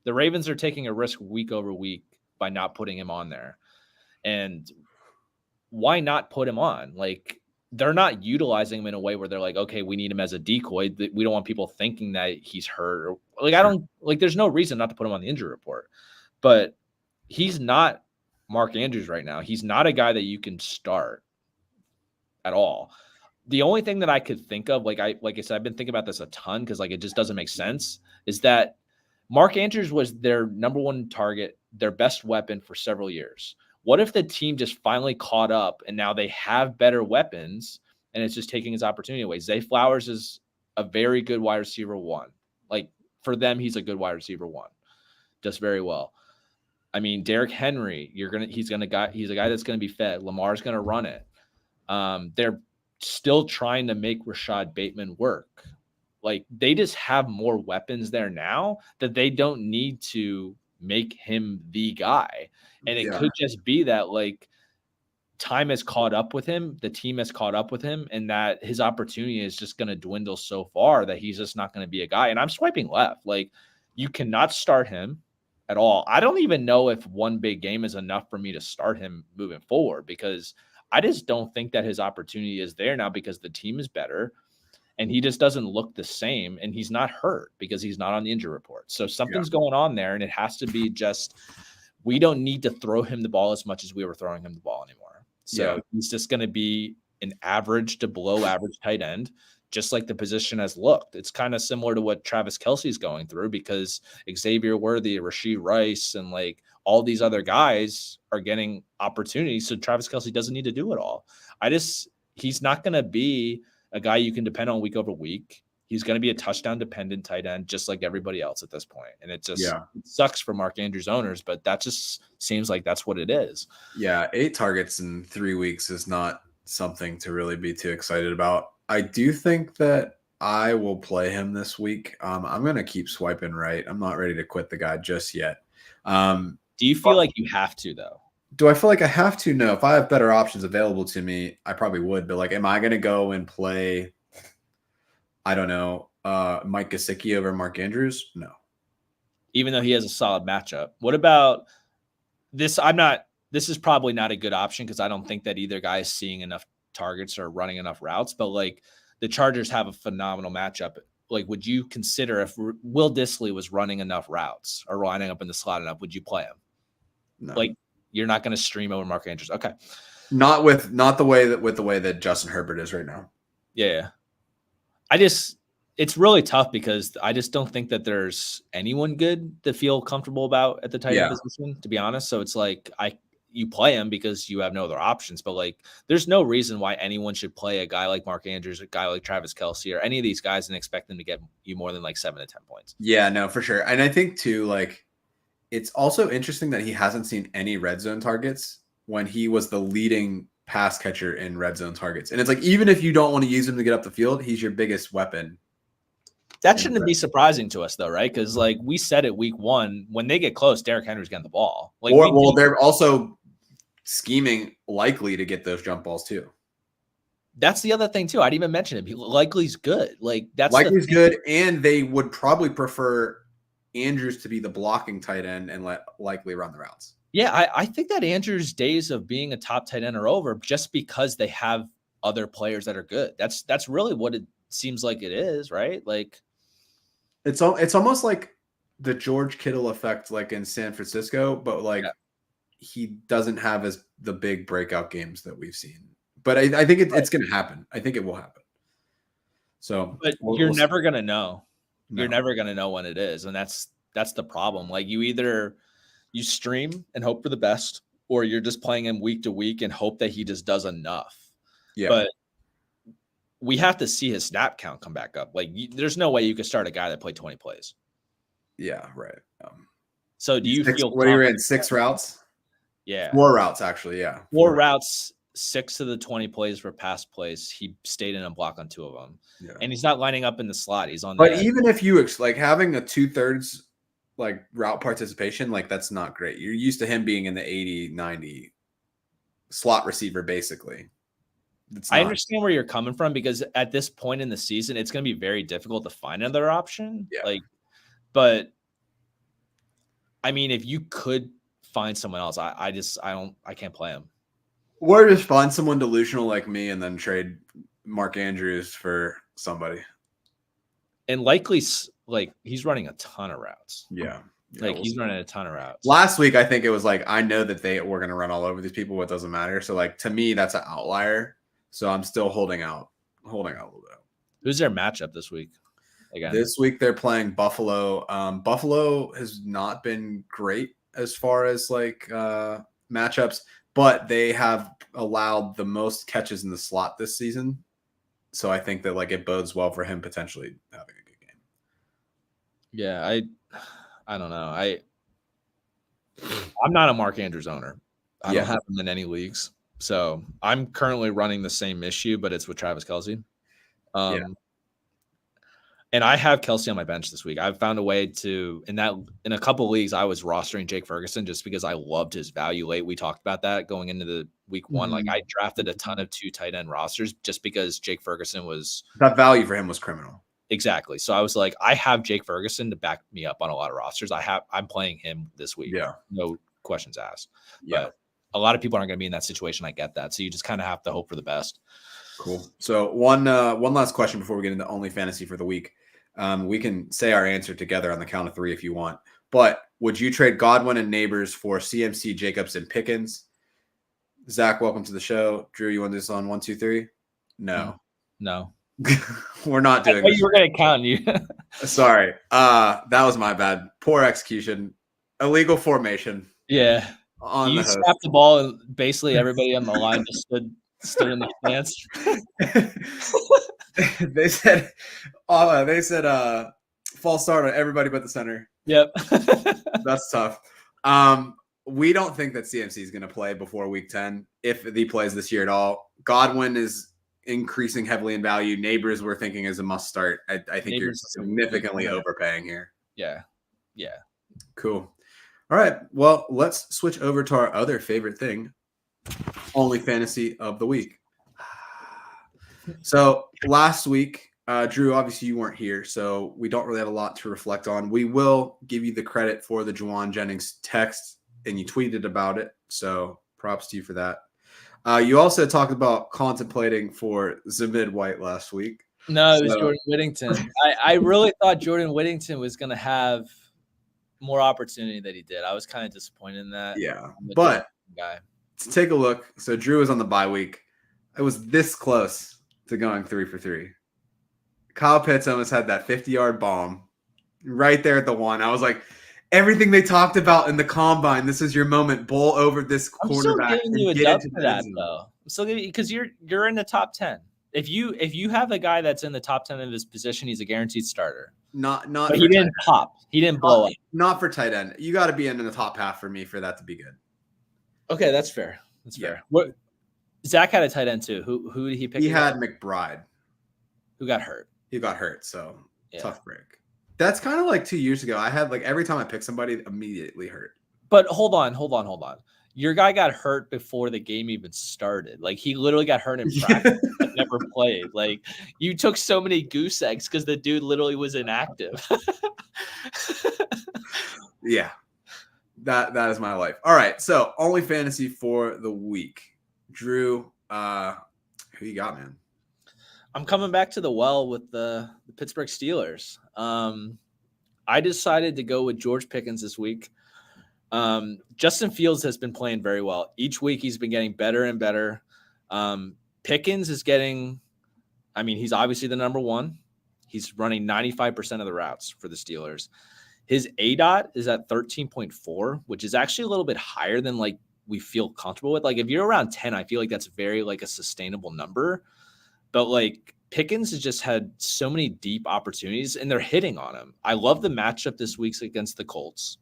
the Ravens are taking a risk week over week by not putting him on there. And why not put him on? Like, they're not utilizing him in a way where they're like, okay, we need him as a decoy. We don't want people thinking that he's hurt. Or, like, I Sure. don't like. There's no reason not to put him on the injury report, but he's not Mark Andrews right now. He's not a guy that you can start at all. The only thing that I could think of, like I said, I've been thinking about this a ton because like it just doesn't make sense, is that Mark Andrews was their number one target, their best weapon for several years. What if the team just finally caught up and now they have better weapons and it's just taking his opportunity away? Zay Flowers is a very good wide receiver one. Like for them, he's a good wide receiver one. Does very well. I mean, Derrick Henry, he's a guy that's gonna be fed. Lamar's gonna run it. They're still trying to make Rashad Bateman work. Like they just have more weapons there now that they don't need to make him the guy. And it could just be that like time has caught up with him, the team has caught up with him, and that his opportunity is just going to dwindle so far that he's just not going to be a guy. And I'm swiping left. Like you cannot start him at all. I don't even know if one big game is enough for me to start him moving forward because I just don't think that his opportunity is there now because the team is better and he just doesn't look the same and he's not hurt because he's not on the injury report. So something's going on there and it has to be just we don't need to throw him the ball as much as we were throwing him the ball anymore. So he's just going to be an average to below average tight end, just like the position has looked. It's kind of similar to what Travis Kelce's going through because Xavier Worthy, Rashee Rice, and like all these other guys are getting opportunities. So Travis Kelce doesn't need to do it all. He's not going to be a guy you can depend on week over week. He's going to be a touchdown dependent tight end, just like everybody else at this point. And it just it sucks for Mark Andrews owners, but that just seems like that's what it is. Yeah. 8 targets in 3 weeks is not something to really be too excited about. I do think that I will play him this week. I'm going to keep swiping right. I'm not ready to quit the guy just yet. Do you feel like you have to, though? Do I feel like I have to? No. If I have better options available to me, I probably would. But like, am I going to go and play, I don't know, Mike Gesicki over Mark Andrews? No. Even though he has a solid matchup. What about this? This is probably not a good option because I don't think that either guy is seeing enough targets or running enough routes. But like the Chargers have a phenomenal matchup. Like, would you consider if Will Dissly was running enough routes or lining up in the slot enough, would you play him? No. Like, you're not going to stream over Mark Andrews. Okay. Not with the way that Justin Herbert is right now. Yeah. It's really tough because I just don't think that there's anyone good to feel comfortable about at the tight end position, to be honest. So it's like you play him because you have no other options, but like there's no reason why anyone should play a guy like Mark Andrews, a guy like Travis Kelce, or any of these guys and expect them to get you more than like 7 to 10 points. Yeah, no, for sure. And I think too, like it's also interesting that he hasn't seen any red zone targets when he was the leading pass catcher in red zone targets. And it's like, even if you don't want to use him to get up the field, he's your biggest weapon. That shouldn't be surprising to us, though, right? Because like we said it week 1, when they get close, Derrick Henry's getting the ball. Like, they're also scheming likely to get those jump balls too. That's the other thing too. I'd even mention it. Likely's good. Like that's Likely's good, and they would probably prefer Andrews to be the blocking tight end and let Likely run the routes. Yeah, I think that Andrews' days of being a top tight end are over just because they have other players that are good. That's really what it seems like it is, right? Like it's almost like the George Kittle effect, like in San Francisco, but like he doesn't have the big breakout games that we've seen. But I think it's going to happen. I think it will happen. So, but you're never going to know. No. You're never going to know when it is, and that's the problem. Like you either you stream and hope for the best, or you're just playing him week to week and hope that he just does enough. Yeah. But we have to see his snap count come back up. Like there's no way you could start a guy that played 20 plays. Yeah, right. So do you feel what, he ran 6 routes? Yeah. 4 routes, actually. Yeah. 4 routes, 6 of the 20 plays were pass plays. He stayed in a block on 2 of them. Yeah. And he's not lining up in the slot. He's on the edge. Even if you like having a 2/3 like route participation, like that's not great. You're used to him being in the 80-90 slot receiver, basically. I understand where you're coming from because at this point in the season, it's going to be very difficult to find another option. Yeah. But I mean, if you could find someone else, I can't play him. Or just find someone delusional like me and then trade Mark Andrews for somebody. And likely, like, he's running a ton of routes. Yeah. Like, he's running a ton of routes. Last week, I think it was like, I know that they were going to run all over these people. It doesn't matter. So, like, to me, that's an outlier. So I'm still holding out a little bit. Who's their matchup this week? Again, this week they're playing Buffalo. Buffalo has not been great as far as like matchups, but they have allowed the most catches in the slot this season. So I think that like it bodes well for him potentially having a good game. Yeah, I don't know. I'm not a Mark Andrews owner. I don't have him in any leagues. So I'm currently running the same issue, but it's with Travis Kelce. And I have Kelce on my bench this week. I've found a way to in a couple of leagues I was rostering Jake Ferguson just because I loved his value late. We talked about that going into the week one. Like I drafted a ton of 2 tight end rosters just because Jake Ferguson was that value for him was criminal. Exactly. So I was like, I have Jake Ferguson to back me up on a lot of rosters. I'm playing him this week. Yeah. No questions asked. Yeah. But a lot of people aren't going to be in that situation. I get that. So you just kind of have to hope for the best. Cool. So one last question before we get into OnlyFantasy for the week. We can say our answer together on the count of 3 if you want. But would you trade Godwin and Neighbors for CMC, Jacobs, and Pickens? Zach, welcome to the show. Drew, you want this on 1, 2, 3? No. No. We're not doing this. You were going to count you. Sorry. That was my bad. Poor execution. Illegal formation. Yeah. You snapped the ball and basically everybody on the line just stood in the stance. They said false start on everybody but the center. Yep. That's tough. We don't think that CMC is going to play before week 10 if he plays this year at all. Godwin is increasing heavily in value. Neighbors we're thinking is a must start. I think Neighbors you're significantly overpaying here. Yeah. Cool. All right. Well, let's switch over to our other favorite thing, OnlyFantasy of the week. So last week, Drew, obviously you weren't here, so we don't really have a lot to reflect on. We will give you the credit for the Juwan Jennings text, and you tweeted about it, so props to you for that. You also talked about contemplating for Zamid White last week. No, it was Jordan Whittington. I really thought Jordan Whittington was going to have more opportunity than he did. I was kind of disappointed in that. Yeah, but to take a look, so Drew was on the bye week. It was this close to going 3 for 3. Kyle Pitts almost had that 50-yard bomb right there at the 1. I was like, everything they talked about in the combine, this is your moment. Bowl over this cornerback. I'm still giving you a dub for that, though. I'm still giving you because you're in the top 10. If you have a guy that's in the top 10 of his position, he's a guaranteed starter. Not. But he didn't pop. He didn't blow up. Not for tight end. You got to be in the top half for me for that to be good. Okay, that's fair. Fair. What? Zach had a tight end too. Who did he pick? He had McBride, who got hurt. He got hurt, so tough break. That's kind of like 2 years ago. I had like every time I picked somebody, immediately hurt. But hold on. Your guy got hurt before the game even started. Like he literally got hurt in practice and never played. Like you took so many goose eggs because the dude literally was inactive. Yeah, that is my life. All right, so OnlyFantasy for the week. Drew, who you got, man? I'm coming back to the well with the Pittsburgh Steelers. I decided to go with George Pickens this week. Justin Fields has been playing very well. Each week he's been getting better and better. Pickens is getting, he's obviously the number 1. He's running 95% of the routes for the Steelers. His ADOT is at 13.4, which is actually a little bit higher than like we feel comfortable with. Like if you're around 10, I feel like that's very like a sustainable number. But like Pickens has just had so many deep opportunities and they're hitting on him. I love the matchup this week against the Colts.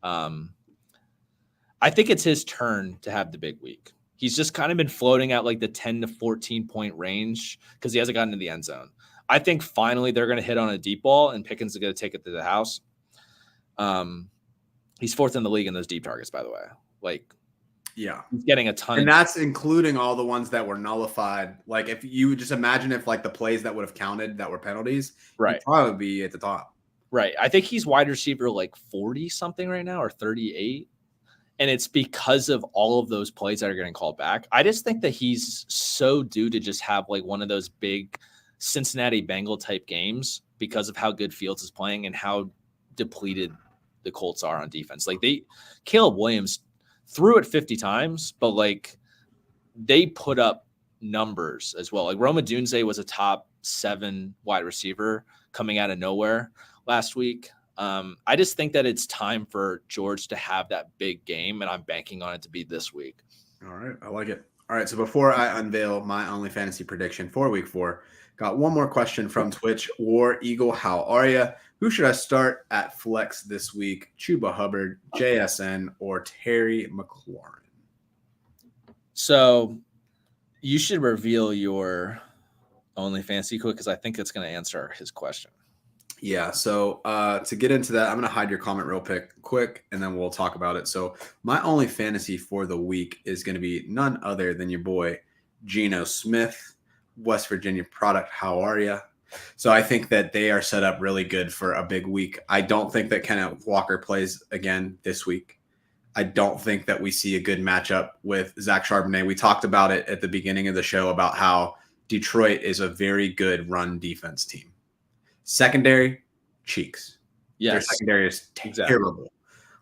I think it's his turn to have the big week. He's just kind of been floating at like the 10 to 14 point range because he hasn't gotten to the end zone. I think finally they're going to hit on a deep ball and Pickens is going to take it to the house. He's 4th in the league in those deep targets, by the way. Like, yeah, he's getting a ton. And that's including all the ones that were nullified. Like if you just imagine if like the plays that would have counted that were penalties, right, he'd probably be at the top. Right. I think he's wide receiver like 40 something right now or 38. And it's because of all of those plays that are getting called back. I just think that he's so due to just have like one of those big Cincinnati Bengal type games because of how good Fields is playing and how depleted the Colts are on defense. Like Caleb Williams threw it 50 times, but like they put up numbers as well. Like Rome Odunze was a top 7 wide receiver coming out of nowhere last week. I just think that it's time for George to have that big game, and I'm banking on it to be this week. All right. I like it. All right. So before I unveil my OnlyFantasy prediction for week 4, got one more question from Twitch. War Eagle, how are you? Who should I start at flex this week? Chuba Hubbard, JSN, or Terry McLaurin? So you should reveal your OnlyFantasy quick because I think it's going to answer his question. Yeah, so to get into that, I'm going to hide your comment real quick, and then we'll talk about it. So my only fantasy for the week is going to be none other than your boy, Geno Smith, West Virginia product. How are you? So I think that they are set up really good for a big week. I don't think that Kenneth Walker plays again this week. I don't think that we see a good matchup with Zach Charbonnet. We talked about it at the beginning of the show about how Detroit is a very good run defense team. Secondary, cheeks. Yes. Their secondary is terrible. Exactly.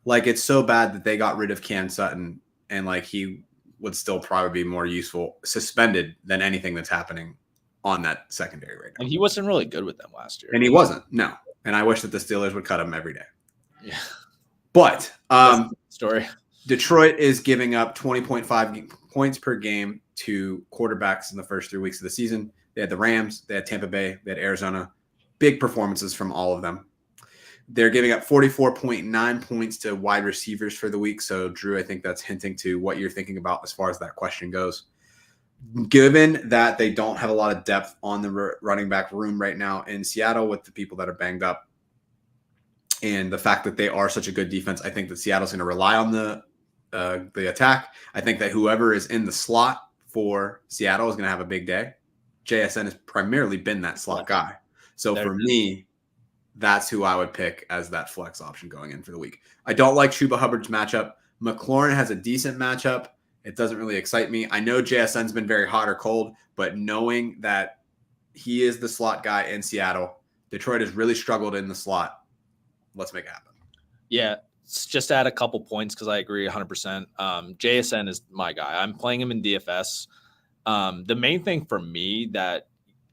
Like, it's so bad that they got rid of Cam Sutton, and like he would still probably be more useful suspended than anything that's happening on that secondary right now. And he wasn't really good with them last year. And he wasn't. No. And I wish that the Steelers would cut him every day. Yeah. But story. Detroit is giving up 20.5 points per game to quarterbacks in the first 3 weeks of the season. They had the Rams, they had Tampa Bay, they had Arizona. Big performances from all of them. They're giving up 44.9 points to wide receivers for the week. So, Drew, I think that's hinting to what you're thinking about as far as that question goes. Given that they don't have a lot of depth on the running back room right now in Seattle with the people that are banged up and the fact that they are such a good defense, I think that Seattle's going to rely on the attack. I think that whoever is in the slot for Seattle is going to have a big day. JSN has primarily been that slot guy. So for me, that's who I would pick as that flex option going in for the week. I don't like Chuba Hubbard's matchup. McLaurin has a decent matchup. It doesn't really excite me. I know JSN's been very hot or cold, but knowing that he is the slot guy in Seattle, Detroit has really struggled in the slot. Let's make it happen. Yeah, just add a couple points because I agree 100%. JSN is my guy. I'm playing him in DFS. The main thing for me that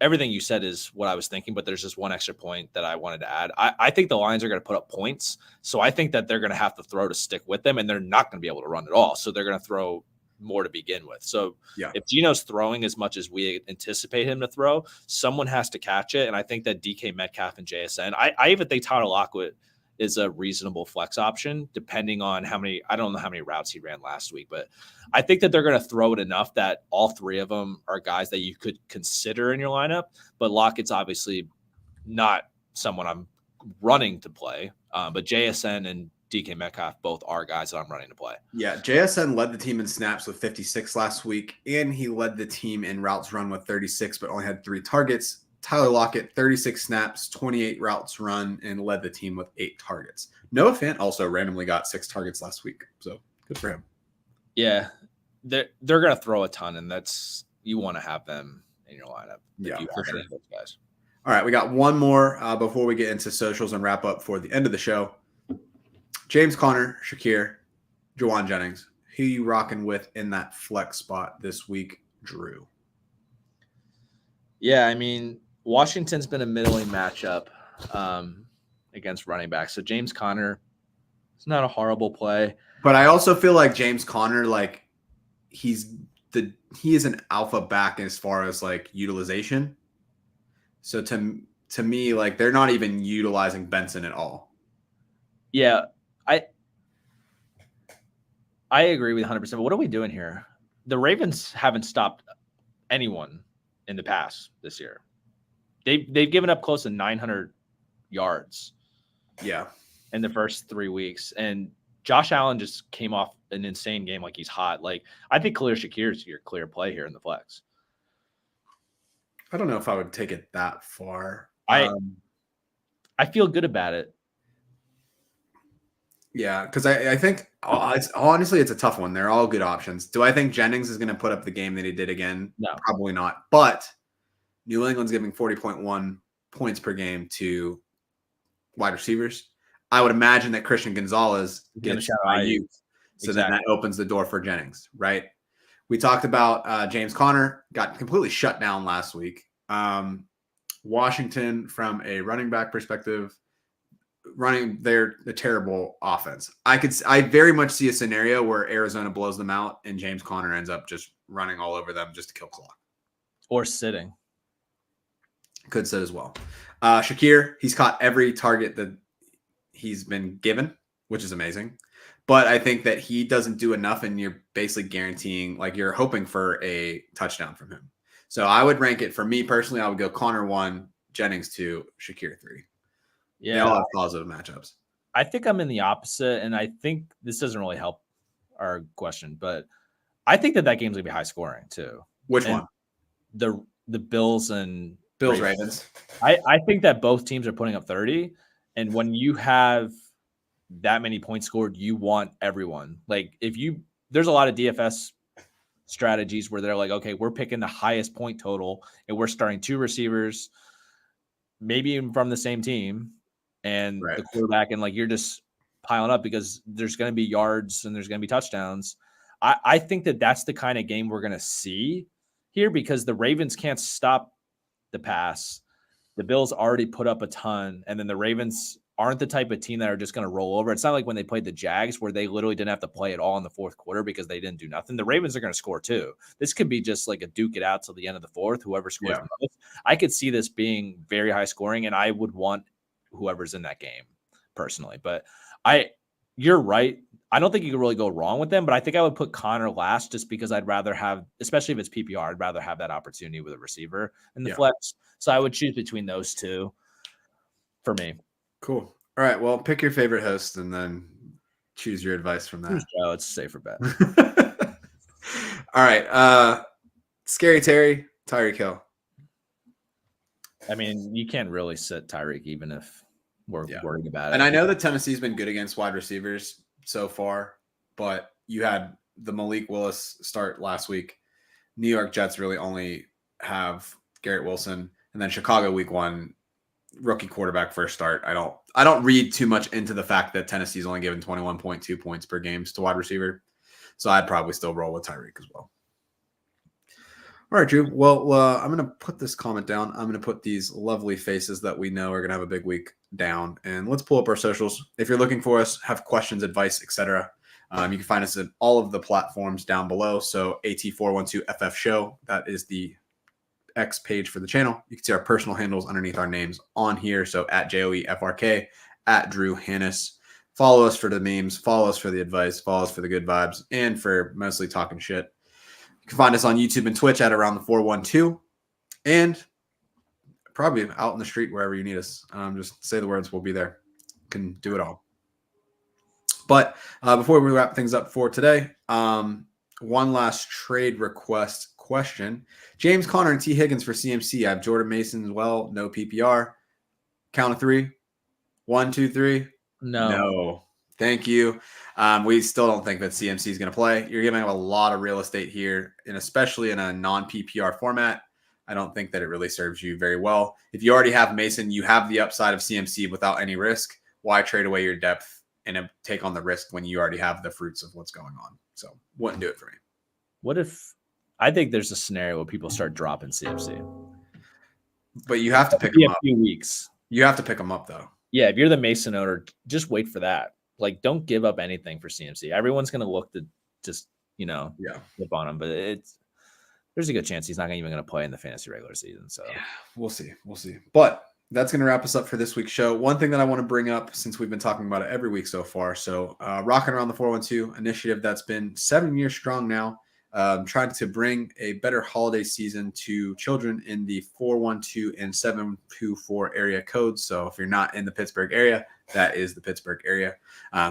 everything you said is what I was thinking, but there's just one extra point that I wanted to add. I think the Lions are going to put up points. So I think that they're going to have to throw to stick with them, and they're not going to be able to run at all. So they're going to throw more to begin with. So if Geno's throwing as much as we anticipate him to throw, someone has to catch it. And I think that DK Metcalf and JSN, I even think Tyler Lockett is a reasonable flex option, depending on I don't know how many routes he ran last week, but I think that they're going to throw it enough that all three of them are guys that you could consider in your lineup. But Lockett's obviously not someone I'm running to play, but JSN and DK Metcalf both are guys that I'm running to play. Yeah, JSN led the team in snaps with 56 last week, and he led the team in routes run with 36, but only had 3 targets. Tyler Lockett, 36 snaps, 28 routes run, and led the team with 8 targets. Noah Fant also randomly got 6 targets last week, so good for him. Yeah, they're going to throw a ton, and you want to have them in your lineup. Yeah, for sure. Those guys. All right, we got one more before we get into socials and wrap up for the end of the show. James Conner, Shakir, Juwan Jennings. Who you rocking with in that flex spot this week, Drew? Yeah, I mean, Washington's been a middling matchup against running back. So James Conner, it's not a horrible play. But I also feel like James Conner, like he is an alpha back as far as like utilization. So to me, like they're not even utilizing Benson at all. Yeah, I agree with 100%. But what are we doing here? The Ravens haven't stopped anyone in the past this year. They've given up close to 900 yards. Yeah. In the first 3 weeks. And Josh Allen just came off an insane game like he's hot. Like, I think Khalil Shakir is your clear play here in the flex. I don't know if I would take it that far. I feel good about it. Yeah, because I think honestly it's a tough one. They're all good options. Do I think Jennings is going to put up the game that he did again? No. Probably not. But New England's giving 40.1 points per game to wide receivers. I would imagine that Christian Gonzalez He's going to gets shout IU. IU. So then that opens the door for Jennings, right? We talked about James Conner, got completely shut down last week. Washington, from a running back perspective, they're a terrible offense. I very much see a scenario where Arizona blows them out and James Conner ends up just running all over them just to kill clock. Or sitting. Could sit as well. Shakir, he's caught every target that he's been given, which is amazing. But I think that he doesn't do enough, and you're basically guaranteeing, like you're hoping for a touchdown from him. So I would rank it, for me personally, I would go Connor 1, Jennings 2, Shakir 3. Yeah, they all have positive matchups. I think I'm in the opposite, and I think this doesn't really help our question, but I think that game's gonna be high scoring too. Which one? The Bills and Ravens. I think that both teams are putting up 30, and when you have that many points scored, you want everyone. Like there's a lot of DFS strategies where they're like, okay, we're picking the highest point total and we're starting 2 receivers, maybe even from the same team, and the quarterback, and like you're just piling up because there's going to be yards and there's going to be touchdowns. I think that that's the kind of game we're going to see here because the Ravens can't stop the pass. The Bills already put up a ton, and then the Ravens aren't the type of team that are just going to roll over. It's not like when they played the Jags where they literally didn't have to play at all in the fourth quarter because they didn't do nothing. The Ravens are going to score too. This could be just like a duke it out till the end of the fourth, whoever scores the most. I could see this being very high scoring, and I would want whoever's in that game personally. But you're right. I don't think you can really go wrong with them, but I think I would put Connor last just because I'd rather have, especially if it's PPR, I'd rather have that opportunity with a receiver in the flex. So I would choose between those two for me. Cool. All right. Well, pick your favorite host and then choose your advice from that. Oh, it's a safer bet. All right. Scary Terry, Tyreek Hill. I mean, you can't really sit Tyreek even if we're worrying about it. And I know that Tennessee's been good against wide receivers so far, but you had the Malik Willis start last week. New York Jets really only have Garrett Wilson, and then Chicago week 1, rookie quarterback first start. I don't read too much into the fact that Tennessee's only given 21.2 points per game to wide receiver. So I'd probably still roll with Tyreek as well. All right, Drew. Well, I'm going to put this comment down. I'm going to put these lovely faces that we know are going to have a big week down. And let's pull up our socials. If you're looking for us, have questions, advice, etc., you can find us at all of the platforms down below. So AT412FF Show, that is the X page for the channel. You can see our personal handles underneath our names on here. So at JOEFRK, at Drew Hannis. Follow us for the memes. Follow us for the advice. Follow us for the good vibes and for mostly talking shit. You can find us on YouTube and Twitch at Around the 412, and probably out in the street wherever you need us. Just say the words, we'll be there. Can do it all. But before we wrap things up for today, one last trade request question. James Conner and T. Higgins for CMC. I have Jordan Mason as well. No PPR. Count of 3. 1, 2, 3. No. Thank you. We still don't think that CMC is going to play. You're giving up a lot of real estate here, and especially in a non-PPR format. I don't think that it really serves you very well. If you already have Mason, you have the upside of CMC without any risk. Why trade away your depth and take on the risk when you already have the fruits of what's going on? So wouldn't do it for me. What if I think there's a scenario where people start dropping CMC? But you have to pick them up. A few weeks. You have to pick them up, though. Yeah, if you're the Mason owner, just wait for that. Like, don't give up anything for CMC. Everyone's going to look to just, flip on him. But there's a good chance he's not even going to play in the fantasy regular season. So we'll see. But that's going to wrap us up for this week's show. One thing that I want to bring up, since we've been talking about it every week so far. So Rocking Around the 412 initiative that's been 7 years strong now. Trying to bring a better holiday season to children in the 412 and 724 area codes. So if you're not in the Pittsburgh area, that is the Pittsburgh area.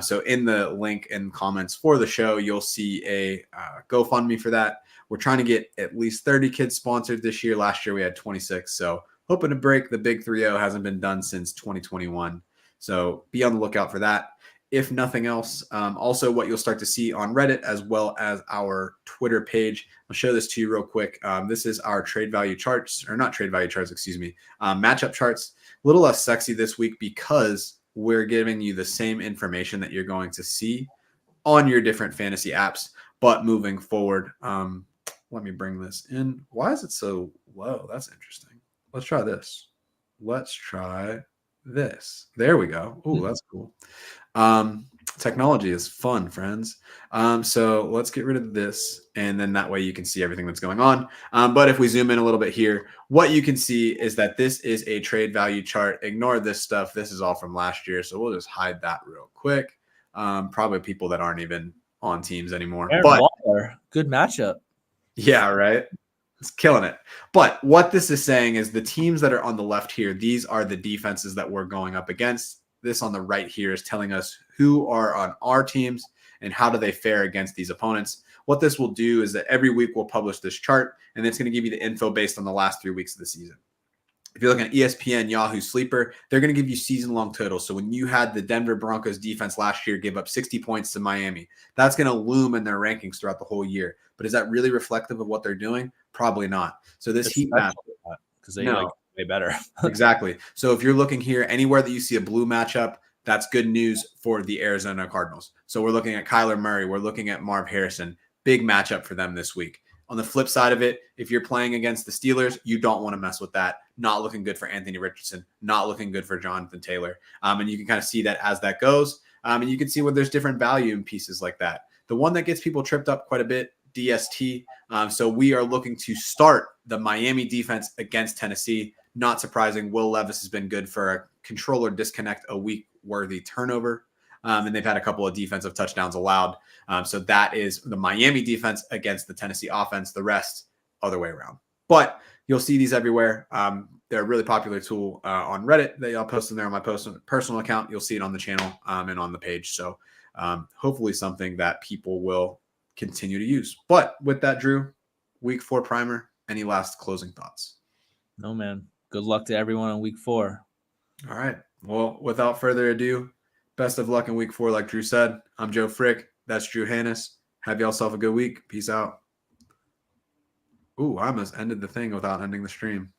So in the link and comments for the show, you'll see a GoFundMe for that. We're trying to get at least 30 kids sponsored this year. Last year we had 26. So hoping to break the big 3-0. Hasn't been done since 2021. So be on the lookout for that. if nothing else. Also, what you'll start to see on Reddit as well as our Twitter page. I'll show this to you real quick. This is our trade value charts, or not trade value charts, excuse me, matchup charts. A little less sexy this week because we're giving you the same information that you're going to see on your different fantasy apps. But moving forward, let me bring this in. Why is it so low? That's interesting. Let's try this. Let's try this. There we go. Oh, that's cool. Technology is fun, friends. So let's get rid of this, and then that way you can see everything that's going on. But if we zoom in a little bit here, what you can see is that this is a trade value chart. Ignore this stuff. This is all from last year, so we'll just hide that real quick. Probably people that aren't even on teams anymore. Aaron But Waller, good matchup. yeah, right. It's killing it. But what this is saying is the teams that are on the left here, these are the defenses that we're going up against. This on the right here is telling us who are on our teams and how do they fare against these opponents. What this will do is that every week we'll publish this chart, and it's going to give you the info based on the last 3 weeks of the season. If you're looking at ESPN, Yahoo Sleeper, they're going to give you season-long totals. So when you had the Denver Broncos defense last year give up 60 points to Miami, that's going to loom in their rankings throughout the whole year. But is that really reflective of what they're doing? Probably not. So this heat map, because they like way better. Exactly. So if you're looking here, anywhere that you see a blue matchup, that's good news for the Arizona Cardinals. So we're looking at Kyler Murray. We're looking at Marv Harrison. Big matchup for them this week. On the flip side of it, if you're playing against the Steelers, you don't want to mess with that. Not looking good for Anthony Richardson. Not looking good for Jonathan Taylor. And you can kind of see that as that goes. And you can see where there's different value in pieces like that. The one that gets people tripped up quite a bit, DST. So we are looking to start the Miami defense against Tennessee. Not surprising. Will Levis has been good for a controller disconnect, a week-worthy turnover. And they've had a couple of defensive touchdowns allowed. So that is the Miami defense against the Tennessee offense. The rest, other way around. But you'll see these everywhere. They're a really popular tool on Reddit. I'll post them there on my personal account. You'll see it on the channel and on the page. So hopefully something that people will continue to use. But with that, Drew, week 4 primer, any last closing thoughts? No, man. Good luck to everyone on week 4. All right. Well, without further ado, best of luck in week 4, like Drew said. I'm Joe Frick. That's Drew Hannes. Have y'all self a good week. Peace out. Ooh, I almost ended the thing without ending the stream.